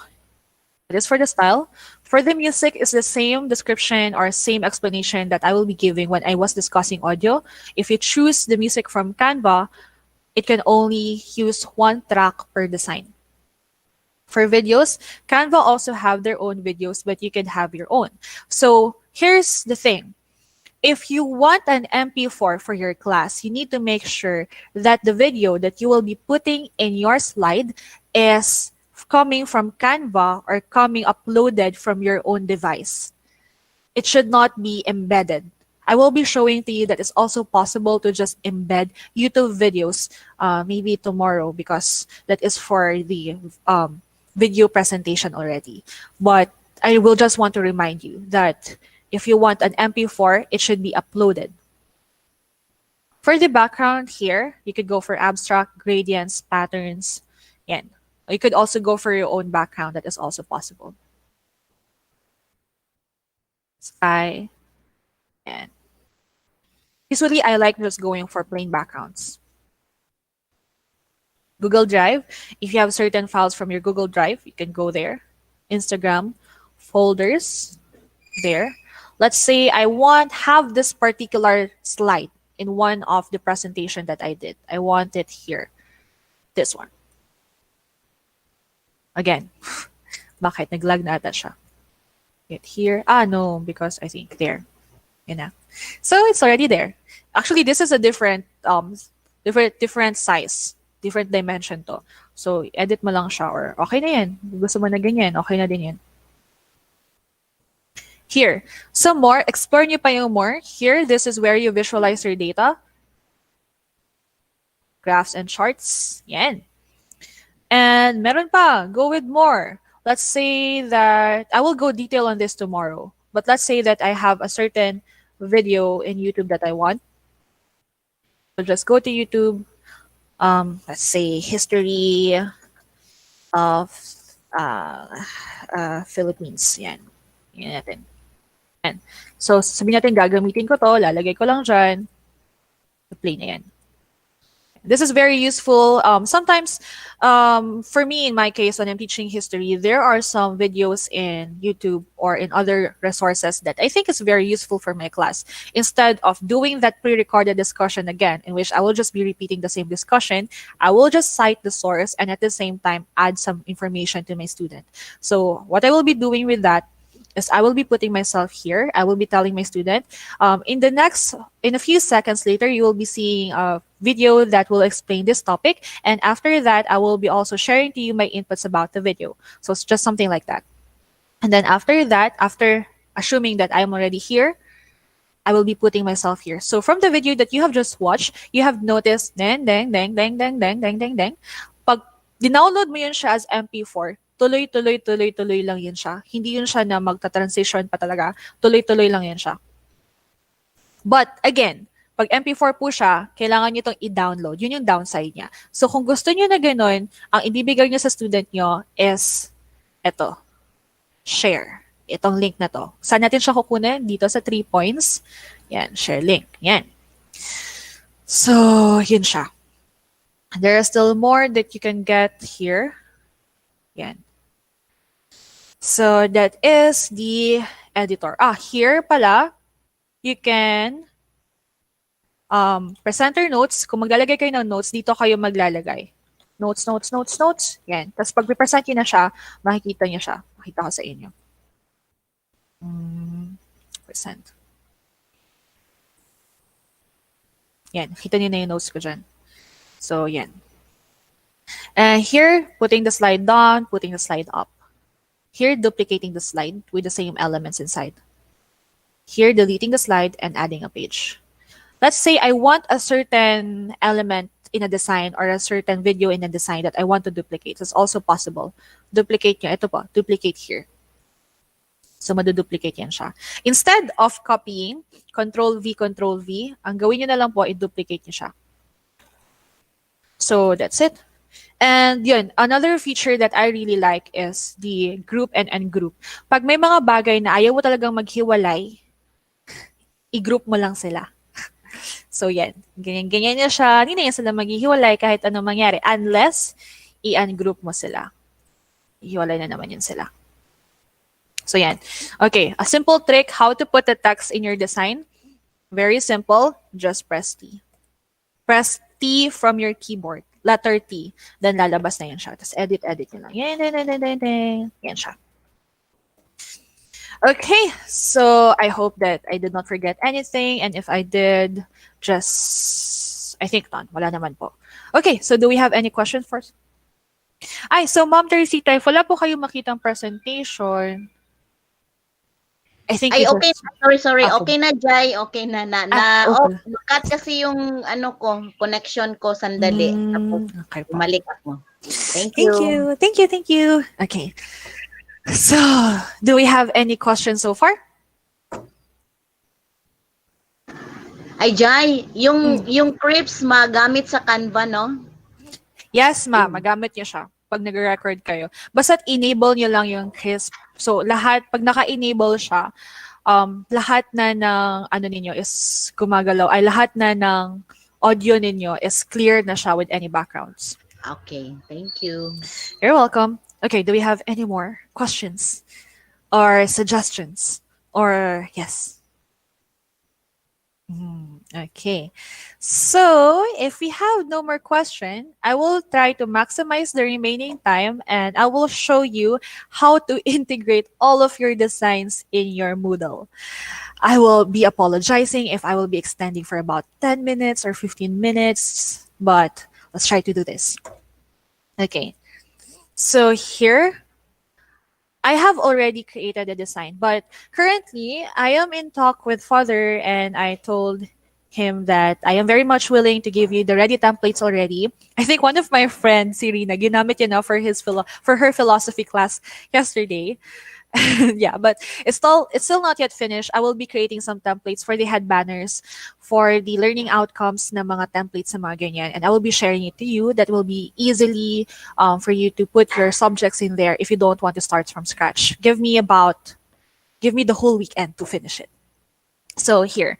it is for the style. For the music, it's the same description or same explanation that I will be giving when I was discussing audio. If you choose the music from Canva, it can only use one track per design. For videos, Canva also have their own videos, but you can have your own. So here's the thing. If you want an MP4 for your class, you need to make sure that the video that you will be putting in your slide is coming from Canva or coming uploaded from your own device. It should not be embedded. I will be showing to you that it's also possible to just embed YouTube videos maybe tomorrow, because that is for the video presentation already. But I will just want to remind you that if you want an MP4, it should be uploaded. For the background here, you could go for abstract, gradients, patterns, yan. You could also go for your own background. That is also possible. Sky, and usually I like just going for plain backgrounds. Google Drive, if you have certain files from your Google Drive, you can go there. Instagram, folders, there. Let's say I have this particular slide in one of the presentation that I did. I want it here. This one. Again, bakit naglag na ata siya? Get here. No, because I think there. Yun na. So it's already there. Actually, this is a different size, different dimension to. So edit mo lang siya, or okay na yan. Gusto mo na ganyan, okay na din yan. Here, some more, explore nyo pa yung more. Here, this is where you visualize your data. Graphs and charts. Yan. And meron pa, go with more. Let's say that, I will go detail on this tomorrow. But let's say that I have a certain video in YouTube that I want. So just go to YouTube. Let's say history of Philippines. Yan. Yan natin. Yan. So sabihin natin gagamitin ko to, lalagay ko lang dyan. Play na yan. This is very useful. Sometimes, for me, in my case, when I'm teaching history, there are some videos in YouTube or in other resources that I think is very useful for my class. Instead of doing that pre-recorded discussion again, in which I will just be repeating the same discussion, I will just cite the source and at the same time add some information to my student. So what I will be doing with that is I will be putting myself here. I will be telling my student, in a few seconds later, you will be seeing a video that will explain this topic. And after that, I will be also sharing to you my inputs about the video. So it's just something like that. And then after that, after assuming that I'm already here, I will be putting myself here. So from the video that you have just watched, you have noticed, dang, dang, dang, dang, dang, dang, dang, dang, dang. Pag dinownload mo yun siya as MP4, tuloy lang yun siya. Hindi yun siya na magta-transition pa talaga. Tuloy lang yun siya. But again, pag MP4 po siya, kailangan nyo itong i-download. Yun yung downside niya. So kung gusto nyo na ganun, ang ibibigay nyo sa student nyo is ito, share. Itong link na to. Saan natin siya kukunin? Dito sa 3 points. Yan, share link. Yan. So, yun siya. There are still more that you can get here. Yan. So that is the editor. Here pala, you can presenter notes. Kung maglalagay kayo ng notes, dito kayo maglalagay. Notes. Yan. Tapos pag present nyo na siya, makikita nyo siya. Makita ko sa inyo. Present. Yan. Kita nyo na yung notes ko dyan. So, yan. And here, putting the slide down, putting the slide up. Here, duplicating the slide with the same elements inside. Here, deleting the slide and adding a page. Let's say I want a certain element in a design or a certain video in a design that I want to duplicate. It's also possible. Duplicate nyo. Ito po, duplicate here. So, maduduplicate yan siya. Instead of copying, Control-V, ang gawin nyo na lang po, i-duplicate nyo siya. So, that's it. And yun, another feature that I really like is the group and ungroup. Pag may mga bagay na ayaw mo talagang maghiwalay, i-group mo lang sila. So yan, ganyan niya siya. Hindi na yan sila maghihiwalay kahit anong mangyari. Unless, i-ungroup mo sila. Ihiwalay na naman yun sila. So yan. Okay, a simple trick how to put the text in your design. Very simple. Just press T. Press T from your keyboard. letter T, then lalabas na yan siya. Tapos edit nyo lang. Yan siya. Okay, so I hope that I did not forget anything, and if I did, I think none. Wala naman po. Okay, so do we have any questions first? So Ma'am Teresita, if wala po kayo makitang presentation, I think Ay, you okay just... na. Sorry. Okay. Okay na, Jai. Okay na. okay. Cut kasi yung connection ko sandali. Tapos, Okay po. bumalik ako. Thank you. Thank you. Okay. So, do we have any questions so far? Ay, Jai, yung Crips magamit sa Canva, no? Yes, ma'am. Magamit niyo siya pag nag-record kayo. Basta't enable niyo lang yung crisp. So, pag naka-enable siya, lahat na ng ninyo is gumagalaw. Lahat na ng audio ninyo is clear na siya with any backgrounds. Okay, thank you. You're welcome. Okay, do we have any more questions or suggestions? Or yes? Okay. So, if we have no more question, I will try to maximize the remaining time and I will show you how to integrate all of your designs in your Moodle. I will be apologizing if I will be extending for about 10 minutes or 15 minutes, but let's try to do this. Okay. So here, I have already created a design, but currently I am in talk with Father and I told him that I am very much willing to give you the ready templates already. I think one of my friends, Serena, ginamit yun na for her philosophy class yesterday. Yeah, but it's still not yet finished. I will be creating some templates for the head banners, for the learning outcomes na mga templates sa mga ganyan, and I will be sharing it to you. That will be easily for you to put your subjects in there if you don't want to start from scratch. Give me the whole weekend to finish it. So here,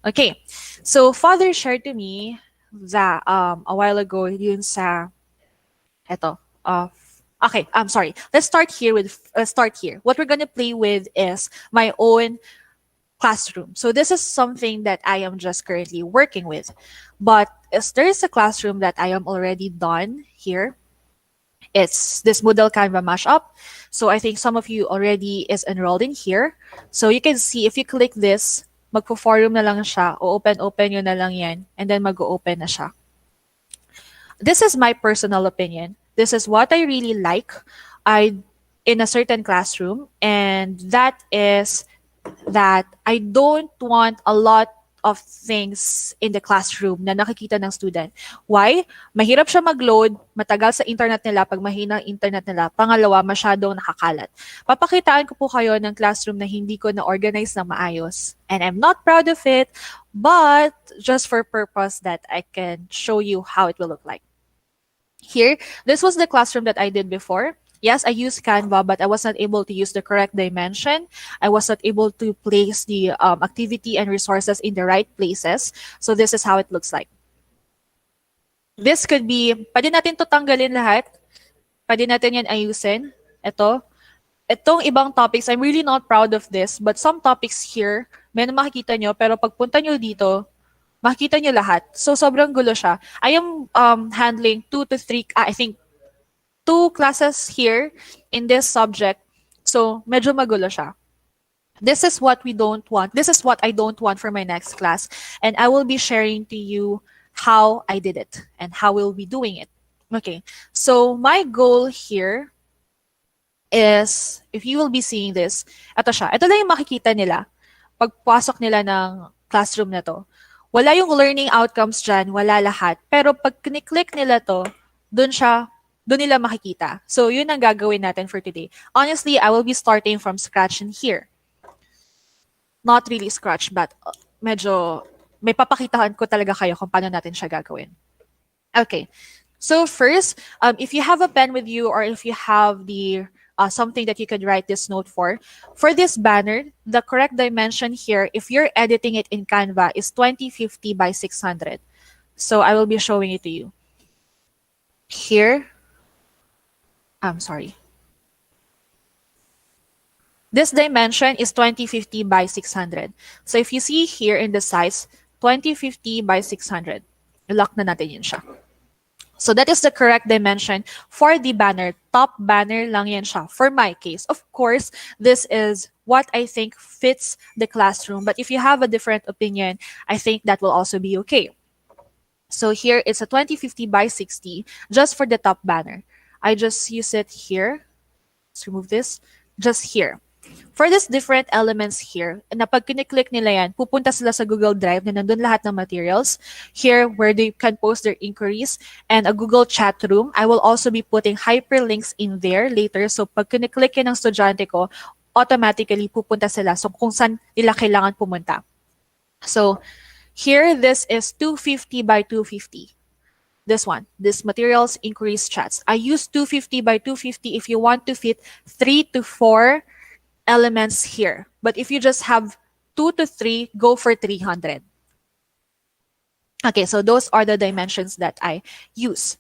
okay. So Father shared to me that a while ago yun sa eto okay, I'm sorry. Let's start here. What we're gonna play with is my own classroom. So this is something that I am just currently working with. But there is a classroom that I am already done here. It's this Moodle-Canva Mashup. So I think some of you already is enrolled in here. So you can see if you click this, magpo-forum na lang siya, o open yun na lang yan, and then mag-open na siya. This is my personal opinion. This is what I really like in a certain classroom, and that is that I don't want a lot of things in the classroom na nakikita ng student. Why? Mahirap siya mag-load, matagal sa internet nila pag mahina ang internet nila. Pangalawa, masyadong nakakalat. Papakitaan ko po kayo ng classroom na hindi ko na-organize na maayos. And I'm not proud of it, but just for purpose that I can show you how it will look like. Here, this was the classroom that I did before. Yes, I used Canva, but I was not able to use the correct dimension. I was not able to place the activity and resources in the right places. So this is how it looks like. This could be, pwede natin to tanggalin lahat. Pwede natin yan ayusin. Itong ibang topics, I'm really not proud of this, but some topics here, may makikita nyo, pero pagpunta nyo dito, makikita nyo lahat. So, sobrang gulo siya. I am handling 2 to 3, I think, 2 classes here in this subject. So, medyo magulo siya. This is what we don't want. This is what I don't want for my next class. And I will be sharing to you how I did it and how we'll be doing it. Okay. So, my goal here is, if you will be seeing this, ito siya. Ito lang yung makikita nila pagpasok nila ng classroom na to. Wala yung learning outcomes dyan, wala lahat. Pero pag click nila to, doon nila makikita. So, yun ang gagawin natin for today. Honestly, I will be starting from scratch in here. Not really scratch, but medyo may papakitahan ko talaga kayo kung paano natin siya gagawin. Okay. So first, if you have a pen with you or if you have the something that you could write this note for this banner, the correct dimension here, if you're editing it in Canva, is 2050 by 600. So I will be showing it to you. Here, I'm sorry. This dimension is 2050 by 600. So if you see here in the size, 2050 by 600. Lock na natin yun siya. So that is the correct dimension for the banner. Top banner lang yan siya for my case. Of course, this is what I think fits the classroom. But if you have a different opinion, I think that will also be okay. So here it's a 2050 by 60 just for the top banner. I just use it here. Let's remove this. Just here. For these different elements here, na pag kiniklik nila yan, pupunta sila sa Google Drive na nandun lahat ng materials. Here, where they can post their inquiries and a Google chat room. I will also be putting hyperlinks in there later. So pag kiniklik yan ng estudyante ko, automatically pupunta sila. So kung saan nila kailangan pumunta. So here, this is 250 by 250. This one, this materials inquiries chats. I use 250 by 250 if you want to fit 3 to 4 elements here. But if you just have 2 to 3, go for 300. Okay, so those are the dimensions that I use.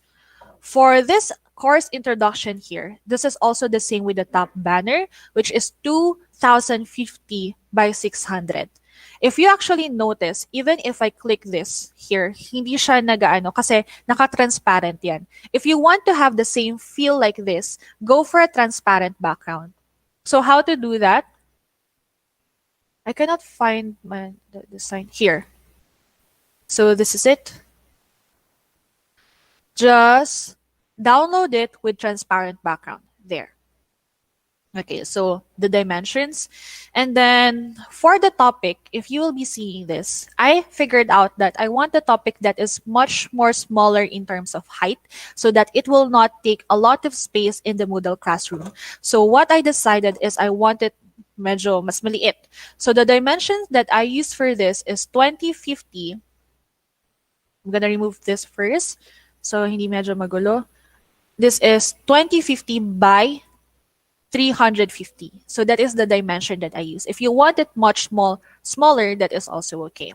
For this course introduction here, this is also the same with the top banner, which is 2050 by 600. If you actually notice, even if I click this here, hindi siya nagaano kasi naka-transparent yan. If you want to have the same feel like this, go for a transparent background. So how to do that? I cannot find the sign here. So this is it. Just download it with transparent background there. Okay, so the dimensions. And then for the topic, if you will be seeing this, I figured out that I want the topic that is much more smaller in terms of height so that it will not take a lot of space in the Moodle classroom. So what I decided is I wanted medyo mas maliit. So the dimensions that I use for this is 2050. I'm gonna remove this first. So hindi medyo magulo. This is 2050 by 350. So that is the dimension that I use. If you want it much smaller, that is also okay.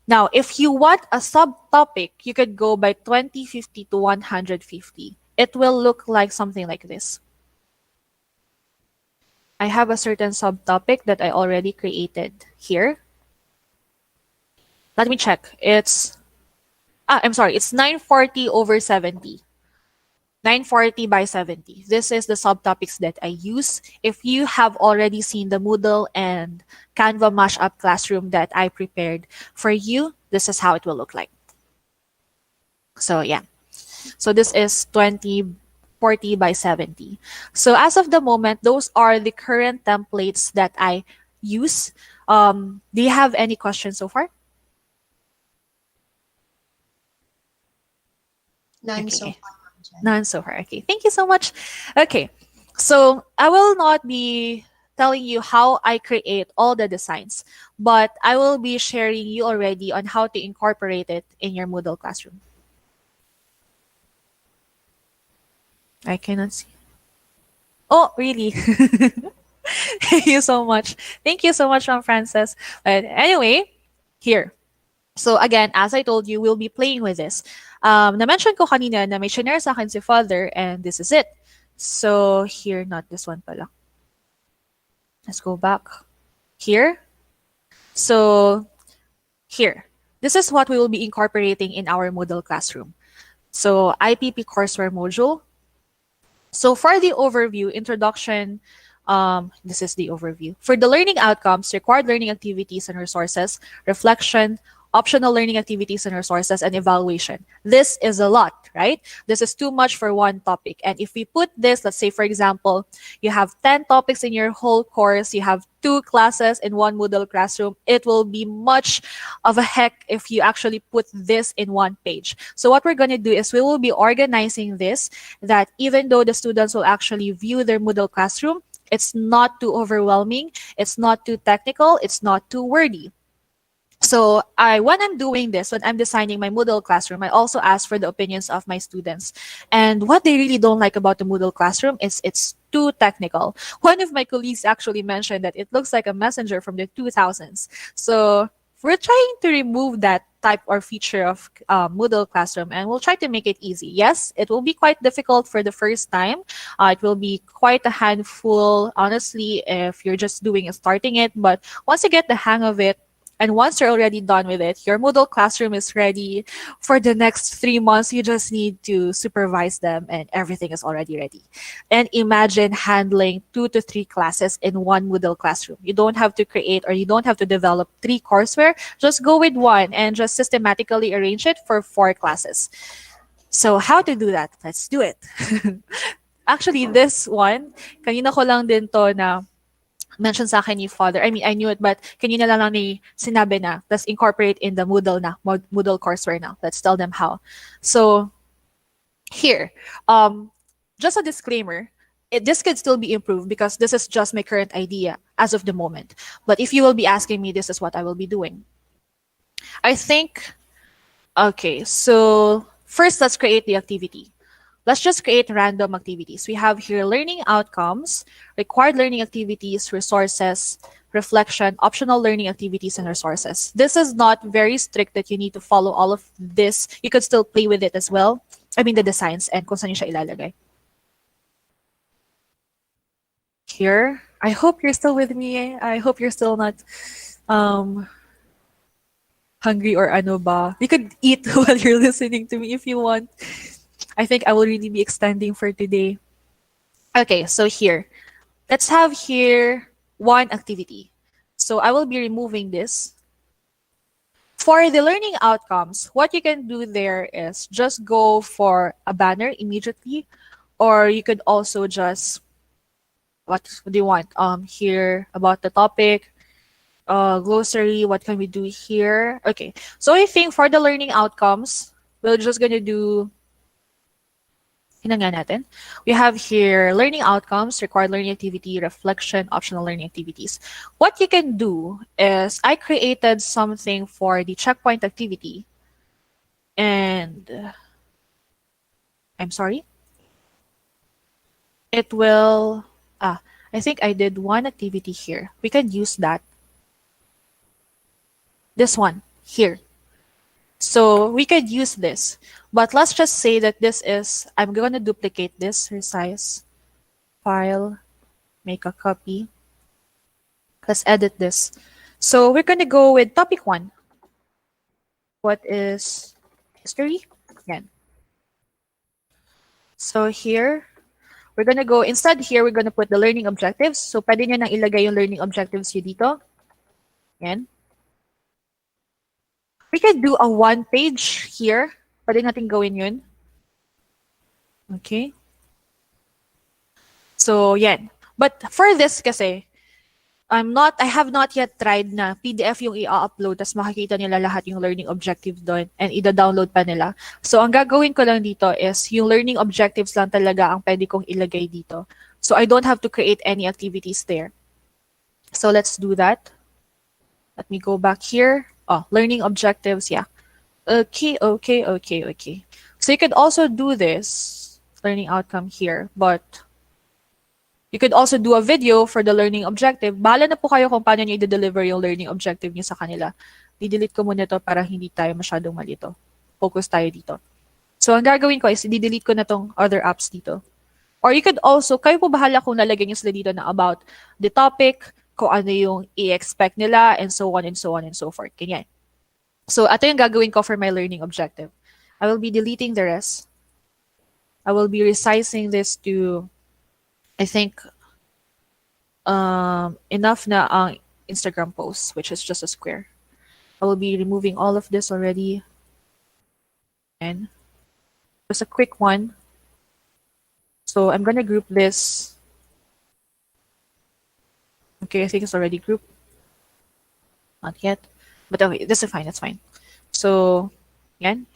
Now, if you want a subtopic, you could go by 2050 to 150. It will look like something like this. I have a certain subtopic that I already created here. Let me check. It's 940 over 70. 940 by 70. This is the subtopics that I use. If you have already seen the Moodle and Canva Mashup classroom that I prepared for you, this is how it will look like. So yeah. So this is 2040 by 70. So as of the moment, those are the current templates that I use. Do you have any questions so far? None Okay. so far. None so far. Okay, thank you so much. Okay, so I will not be telling you how I create all the designs, but I will be sharing you already on how to incorporate it in your Moodle classroom. I cannot see. Oh, really? Thank you so much. Thank you so much, Ma'am Frances. But anyway, here. So again, as I told you, we'll be playing with this. Na-mention ko kanina na may shinare sa akin si Father, and this is it. So here, not this one pala. Let's go back. Here. So here. This is what we will be incorporating in our Moodle classroom. So IPP Courseware module. So for the overview, introduction, this is the overview. For the learning outcomes, required learning activities and resources, reflection, optional learning activities and resources, and evaluation. This is a lot, right? This is too much for one topic. And if we put this, let's say, for example, you have 10 topics in your whole course, you have 2 classes in one Moodle classroom, it will be much of a heck if you actually put this in one page. So what we're going to do is we will be organizing this, that even though the students will actually view their Moodle classroom, it's not too overwhelming, it's not too technical, it's not too wordy. So when I'm doing this, when I'm designing my Moodle classroom, I also ask for the opinions of my students. And what they really don't like about the Moodle classroom is it's too technical. One of my colleagues actually mentioned that it looks like a messenger from the 2000s. So we're trying to remove that type or feature of Moodle classroom, and we'll try to make it easy. Yes, it will be quite difficult for the first time. It will be quite a handful, honestly, if you're just starting it. But once you get the hang of it, And once you're already done with it, your Moodle classroom is ready. For the next 3 months, you just need to supervise them and everything is already ready. And imagine handling 2 to 3 classes in one Moodle classroom. You don't have to create or you don't have to develop 3 courseware. Just go with one and just systematically arrange it for 4 classes. So how to do that? Let's do it. Actually, this one, kanina ko lang din to na mention sa akin ni Father. I mean, I knew it, but kanina lang ni sinabi na. Let's incorporate in the Moodle na, Moodle courseware now. Let's tell them how. So, here, just a disclaimer, this could still be improved because this is just my current idea as of the moment. But if you will be asking me, this is what I will be doing. I think, okay, so first let's create the activity. Let's just create random activities. We have here learning outcomes, required learning activities, resources, reflection, optional learning activities, and resources. This is not very strict that you need to follow all of this. You could still play with it as well. I mean the designs and kung saan nyo siya ilalagay. Here, I hope you're still with me. I hope you're still not hungry or ano ba. You could eat while you're listening to me if you want. I think I will really be extending for today. Okay, so here, let's have here one activity. So I will be removing this. For the learning outcomes, what you can do there is just go for a banner immediately, or you could also just, what do you want? Here about the topic, glossary, what can we do here? Okay, so I think for the learning outcomes, we're just gonna do, natin. We have here learning outcomes, required learning activity, reflection, optional learning activities. What you can do is I created something for the checkpoint activity. And I'm sorry. It will, I think I did one activity here. We can use that. This one here. So we could use this, but let's just say that this is, I'm going to duplicate this, resize, file, make a copy. Let's edit this. So we're going to go with topic 1. What is history? Again. So here, we're going to go, instead here, we're going to put the learning objectives. So pwede nyo nang ilagay yung learning objectives yun dito. Yan. We can do a 1-page here. Pwede natin gawin yun. Okay. So, yan. But for this kasi, I have not yet tried na PDF yung i-upload tas makikita nila lahat yung learning objectives doon and ida-download pa nila. So, ang gagawin ko lang dito is yung learning objectives lang talaga ang pwede kong ilagay dito. So, I don't have to create any activities there. So, let's do that. Let me go back here. Oh, learning objectives, yeah. Okay. So you could also do this, learning outcome here, but you could also do a video for the learning objective. Bahala na po kayo kung paano nyo i-deliver yung learning objective nyo sa kanila. Di-delete ko muna to para hindi tayo masyadong malito. Focus tayo dito. So ang gagawin ko is i-delete ko na tong other apps dito. Or you could also, kayo po bahala kung nalagyan nyo sila dito na about the topic, kung ano yung i-expect nila, and so on and so on and so forth. Ganyan. So, ito yung gagawin ko for my learning objective. I will be deleting the rest. I will be resizing this to, I think, enough na ang Instagram post, which is just a square. I will be removing all of this already. And just a quick one. So, I'm going to group this. Okay, I think it's already grouped. Not yet. But okay, this is fine, that's fine. So, yan.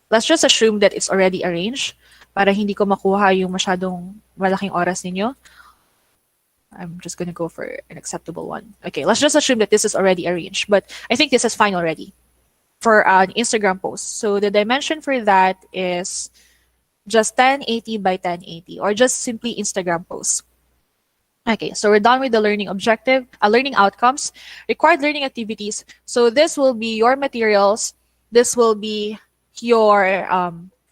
Let's just assume that it's already arranged para hindi ko makuha yung masyadong malaking oras ninyo. I'm just gonna go for an acceptable one. Okay, let's just assume that this is already arranged, but I think this is fine already for an Instagram post. So the dimension for that is just 1080 by 1080 or just simply Instagram post. Okay, so we're done with the learning objective, learning outcomes, required learning activities. So this will be your materials. This will be your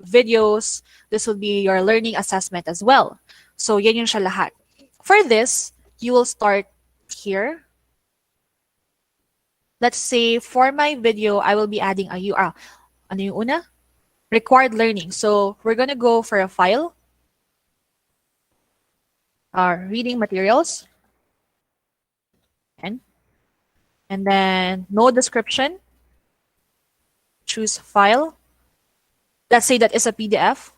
videos. This will be your learning assessment as well. So yan yung siya lahat. For this, you will start here. let's say for my video, I will be adding a URL. Ano yung una? Required learning. So we're gonna go for a file, reading materials, and then no description. Choose file. Let's say that is a PDF.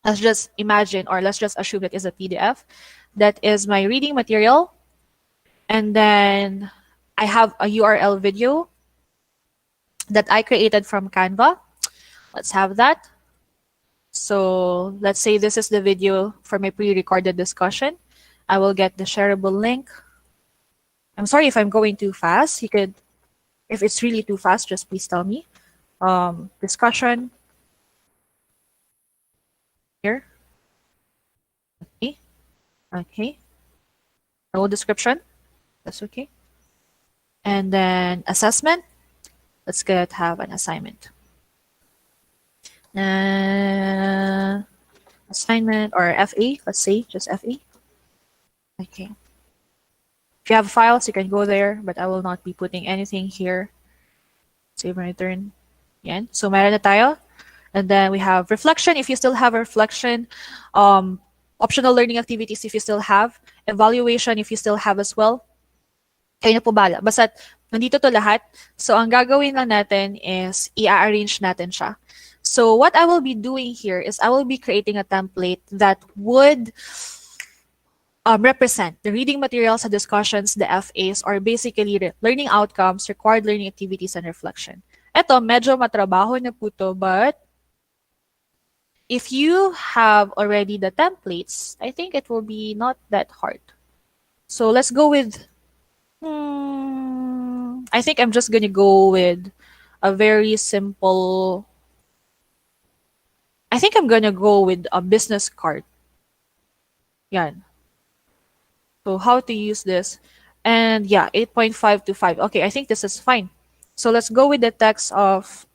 Let's just imagine, or let's just assume that is a PDF. That is my reading material. And then I have a URL video that I created from Canva. Let's have that. So let's say this is the video for my pre-recorded discussion. I will get the shareable link. I'm sorry if I'm going too fast. You could, if it's really too fast, just please tell me. Discussion. Here. Okay. Okay. No description. That's okay. And then assessment. Let's have an assignment. Assignment or FA, let's say just FA. Okay. If you have files, you can go there, but I will not be putting anything here. Save and return. Yan. So meron na tayo. And then we have reflection if you still have a reflection. Optional learning activities if you still have. Evaluation if you still have as well. Kayo na po bala. Basta nandito to lahat. So ang gagawin lang natin is i-arrange natin siya. So what I will be doing here is I will be creating a template that would represent the reading materials, the discussions, the FAs, or basically learning outcomes, required learning activities, and reflection. Ito, medyo matrabaho na po to, but if you have already the templates, I think it will be not that hard. So let's go with, I think I'm just gonna go with a very simple, I think I'm gonna go with a business card. Yan. So how to use this. And yeah, 8.5 to 5. Okay, I think this is fine. So let's go with the text of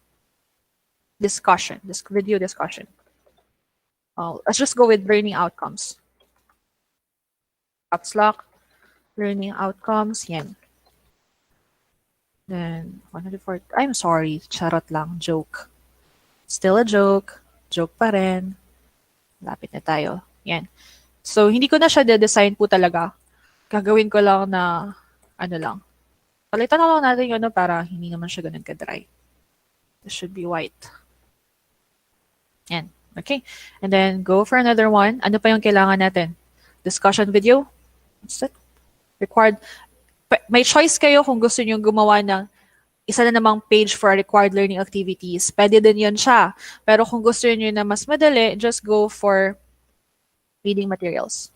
discussion, this video discussion. Let's just go with learning outcomes. Caps lock, learning outcomes, yan. Then 104, I'm sorry, charot lang, joke. Still a joke. Joke pa rin. Lapit na tayo. Yan. So, hindi ko na siya de-design po talaga. Gagawin ko lang na, ano lang. Palitan na lang natin yun para hindi naman siya ganun ka-dry. This should be white. Yan. Okay. And then, go for another one. Ano pa yung kailangan natin? Discussion video. What's that? Required. May choice kayo kung gusto nyo gumawa ng isa na namang page for required learning activities. Pwede din yun siya. Pero kung gusto nyo na mas madali, just go for reading materials.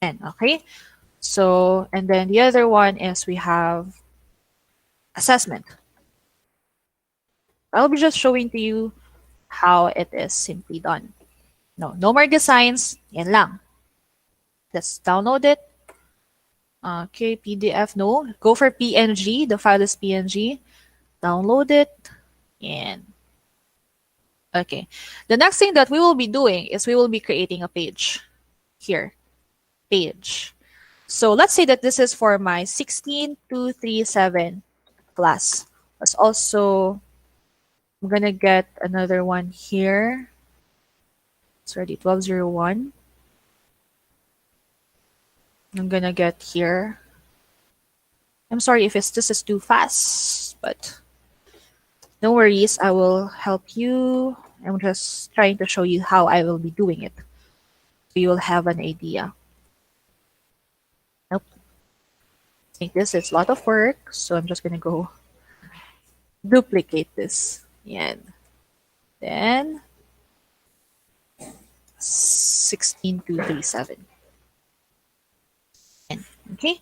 And okay. So, and then the other one is we have assessment. I'll be just showing to you how it is simply done. No more designs. Yan lang. Let's download it. Okay, PDF, no. Go for PNG. The file is PNG. Download it. And okay. The next thing that we will be doing is we will be creating a page. Here. Page. So let's say that this is for my 16237 class. Let's also, I'm gonna get another one here. It's already 1201. I'm gonna get here. I'm sorry if this is too fast, but no worries. I will help you. I'm just trying to show you how I will be doing it. So you will have an idea. Nope. I think this is a lot of work, so I'm just gonna go duplicate this. Yan. Then 16237. Okay,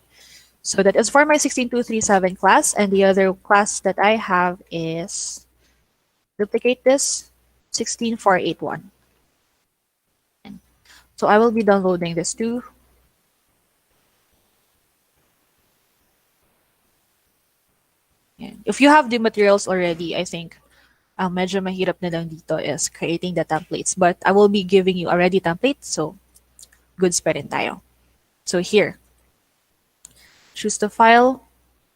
so that is for my 16237 class, and the other class that I have is duplicate this 16481. So I will be downloading this too. And if you have the materials already, I think medyo mahirap na lang dito is creating the templates, but I will be giving you a ready template, so goods pa rin tayo. So here, choose the file.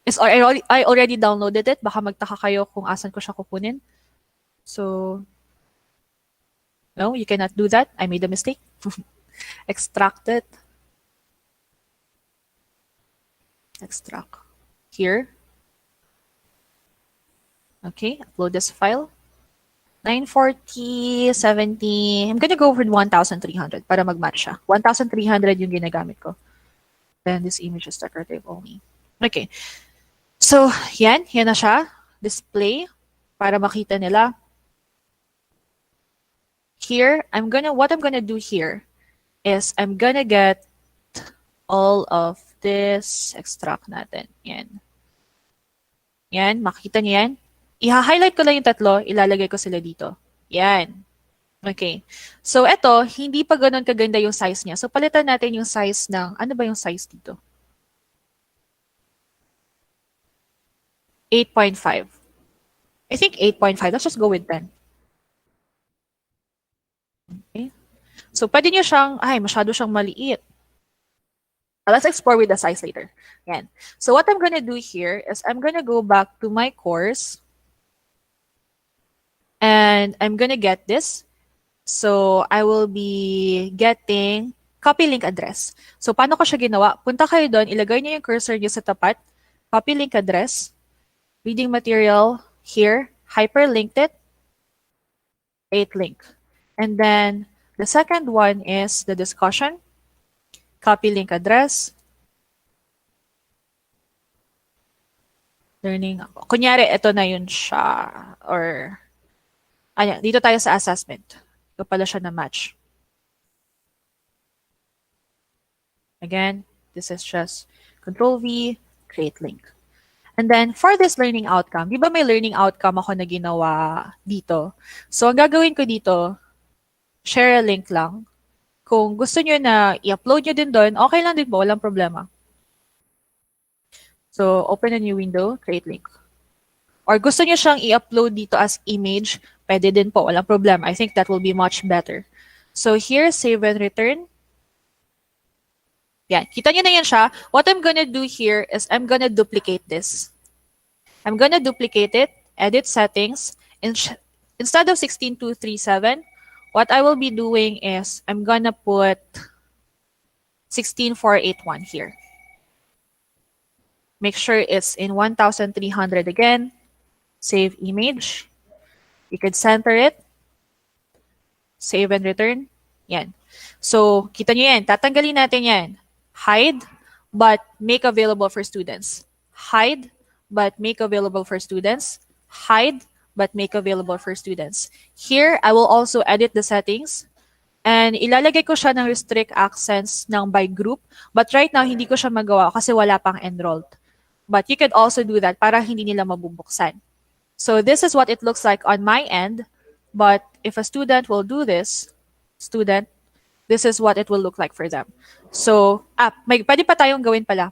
I already downloaded it. Baka magtaka kayo kung asan ko siya kukunin. So, no, you cannot do that. I made a mistake. Extract it. Extract. Here. Okay, upload this file. 940, 70. I'm gonna go for 1,300 para mag-match siya. 1,300 yung ginagamit ko. Then this image is decorative only. Okay. So, yan na siya. Display para makita nila. Here, what I'm gonna do here is I'm gonna get all of this, extract natin. Yan. Yan, makita niyo yan? I-highlight ko lang yung tatlo, ilalagay ko sila dito. Yan. Okay. So, eto, hindi pa ganun kaganda yung size niya. So, palitan natin yung size ng, ano ba yung size dito? 8.5. I think 8.5. Let's just go with 10. Okay. So, pwede nyo siyang, masyado siyang maliit. Let's explore with the size later. Yan. So, what I'm gonna do here is I'm gonna go back to my course. And I'm gonna get this. So, I will be getting copy link address. So, paano ko siya ginawa? Punta kayo doon, ilagay niyo yung cursor niyo sa tapat. Copy link address. Reading material here. Hyperlinked it. Create link. And then, the second one is the discussion. Copy link address. Learning. Kunyari, ito na yun siya. Or, ayan, dito tayo sa assessment. Ito pala siya na match. Again, this is just Control V, create link. And then, for this learning outcome, di ba may learning outcome ako na ginawa dito? So, ang gagawin ko dito, share a link lang. Kung gusto nyo na i-upload nyo din doon, okay lang din po, walang problema. So, open a new window, create link. Or gusto nyo siyang i-upload dito as image, pwede din po, walang problema. I think that will be much better. So, here, save and return. Yan, kita nyo na yan siya. What I'm gonna do here is I'm gonna duplicate this. I'm gonna duplicate it, edit settings. Instead of 16237, what I will be doing is I'm gonna put 16481 here. Make sure it's in 1,300 again. Save image. You could center it. Save and return. Yan. So, kita nyo yan. Tatanggalin natin yan. Hide, but make available for students. Hide, but make available for students. Hide, but make available for students. Here, I will also edit the settings. And ilalagay ko siya ng restrict accents ng by group. But right now, hindi ko siya magawa kasi wala pang enrolled. But you could also do that para hindi nila mabubuksan. So this is what it looks like on my end. But if a student will do this, this is what it will look like for them. So, pwede pa tayong gawin pala.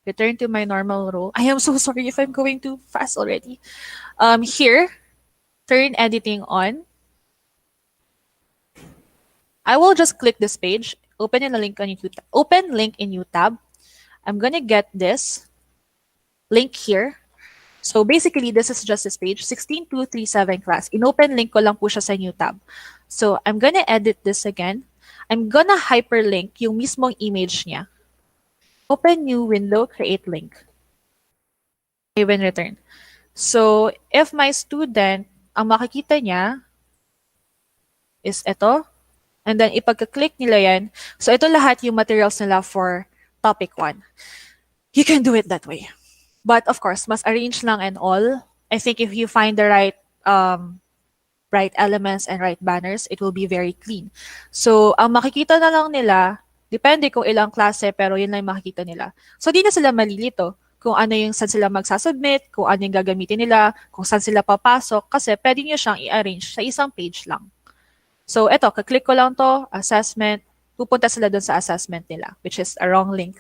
Return to my normal role. I am so sorry if I'm going too fast already. Here, turn editing on. I will just click this page, open in a link on YouTube, open link in new tab. I'm gonna get this link here. So basically, this is just this page, 16237 class. In-open link ko lang po siya sa new tab. So I'm gonna edit this again. I'm gonna hyperlink yung mismong image niya. Open new window, create link. Save and return. So if my student, ang makikita niya is ito. And then ipagka-click nila yan. So ito lahat yung materials nila for topic 1. You can do it that way. But of course, mas arrange lang and all. I think if you find the right elements and right banners, it will be very clean. So, ang makikita na lang nila, depende kung ilang klase, pero yun lang yung makikita nila. So, di na sila malilito kung ano yung saan sila magsasubmit, kung ano yung gagamitin nila, kung saan sila papasok, kasi pwede nyo siyang i-arrange sa isang page lang. So, eto, kaklik ko lang to, assessment, pupunta sila dun sa assessment nila, which is a wrong link.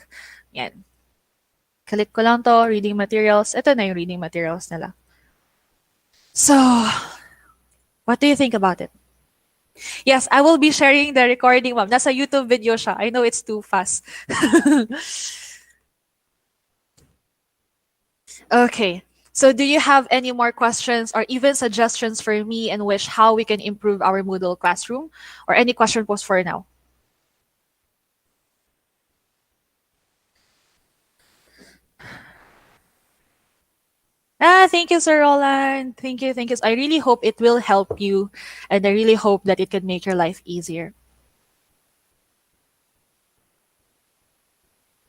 Yan. Click ko lang to, reading materials. Ito na yung reading materials nila. So, what do you think about it? Yes, I will be sharing the recording, ma'am. Nasa YouTube video siya. I know it's too fast. Okay. So do you have any more questions or even suggestions for me and Wish how we can improve our Moodle classroom? Or any question post for now? Thank you, Sir Roland. Thank you, thank you. I really hope it will help you, and I really hope that it can make your life easier.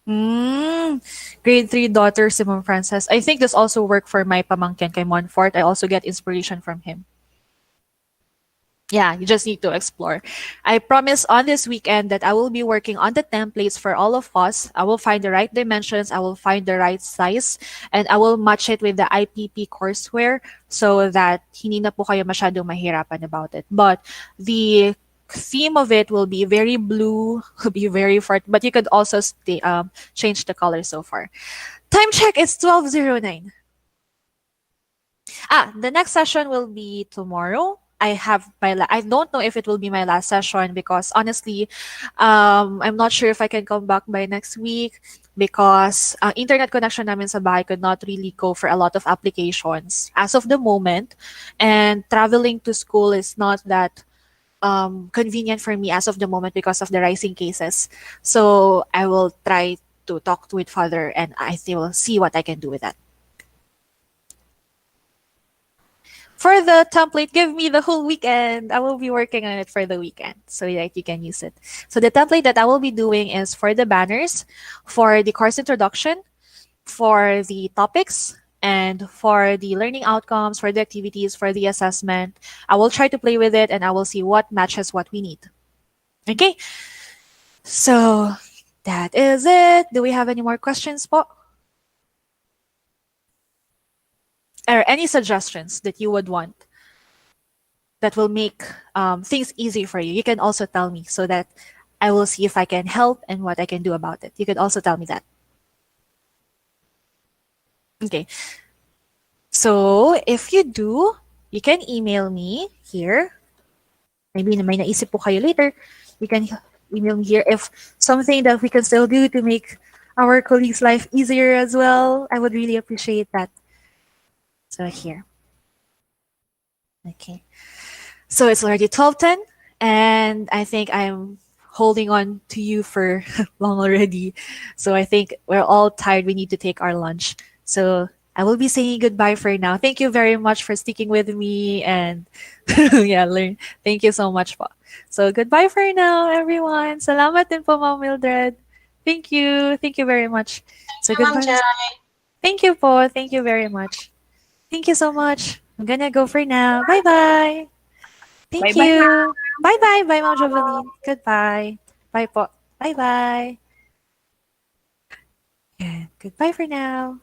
Mm, grade 3 daughter, Simon Frances. I think this also work for my pamangkin kay Monfort. I also get inspiration from him. Yeah, you just need to explore. I promise on this weekend that I will be working on the templates for all of us. I will find the right dimensions, I will find the right size, and I will match it with the IPP courseware so that hindi na po kayo masyadong mahirapan about it. But the theme of it will be very blue, will be very fart, but you could also change the color so far. Time check, it's 12:09. The next session will be tomorrow. I don't know if it will be my last session because honestly, I'm not sure if I can come back by next week because internet connection namin sa bahay could not really go for a lot of applications as of the moment, and traveling to school is not that convenient for me as of the moment because of the rising cases. So I will try to talk with father and I will see what I can do with that. For the template, give me the whole weekend. I will be working on it for the weekend so that you can use it. So the template that I will be doing is for the banners, for the course introduction, for the topics, and for the learning outcomes, for the activities, for the assessment. I will try to play with it and I will see what matches what we need. Okay? So that is it. Do we have any more questions, po? Or any suggestions that you would want that will make things easy for you? You can also tell me so that I will see if I can help and what I can do about it. You could also tell me that. Okay. So if you do, you can email me here. Maybe may naisip po kayo later. You can email me here if something that we can still do to make our colleagues' life easier as well. I would really appreciate that. So here. Okay. So it's already 12:10 and I think I'm holding on to you for long already. So I think we're all tired. We need to take our lunch. So I will be saying goodbye for now. Thank you very much for sticking with me and yeah, learn. Thank you so much po. So goodbye for now, everyone. Salamat din po, Ma'am Mildred. Thank you. Thank you very much. So Ma'am goodbye. Jai. Thank you po. Thank you very much. Thank you so much. I'm gonna go for now. Bye-bye. Thank Bye-bye. you. Bye-bye. Bye, Ma'am Jovelyn. Goodbye. Bye po. Bye-bye. Yeah. Goodbye for now.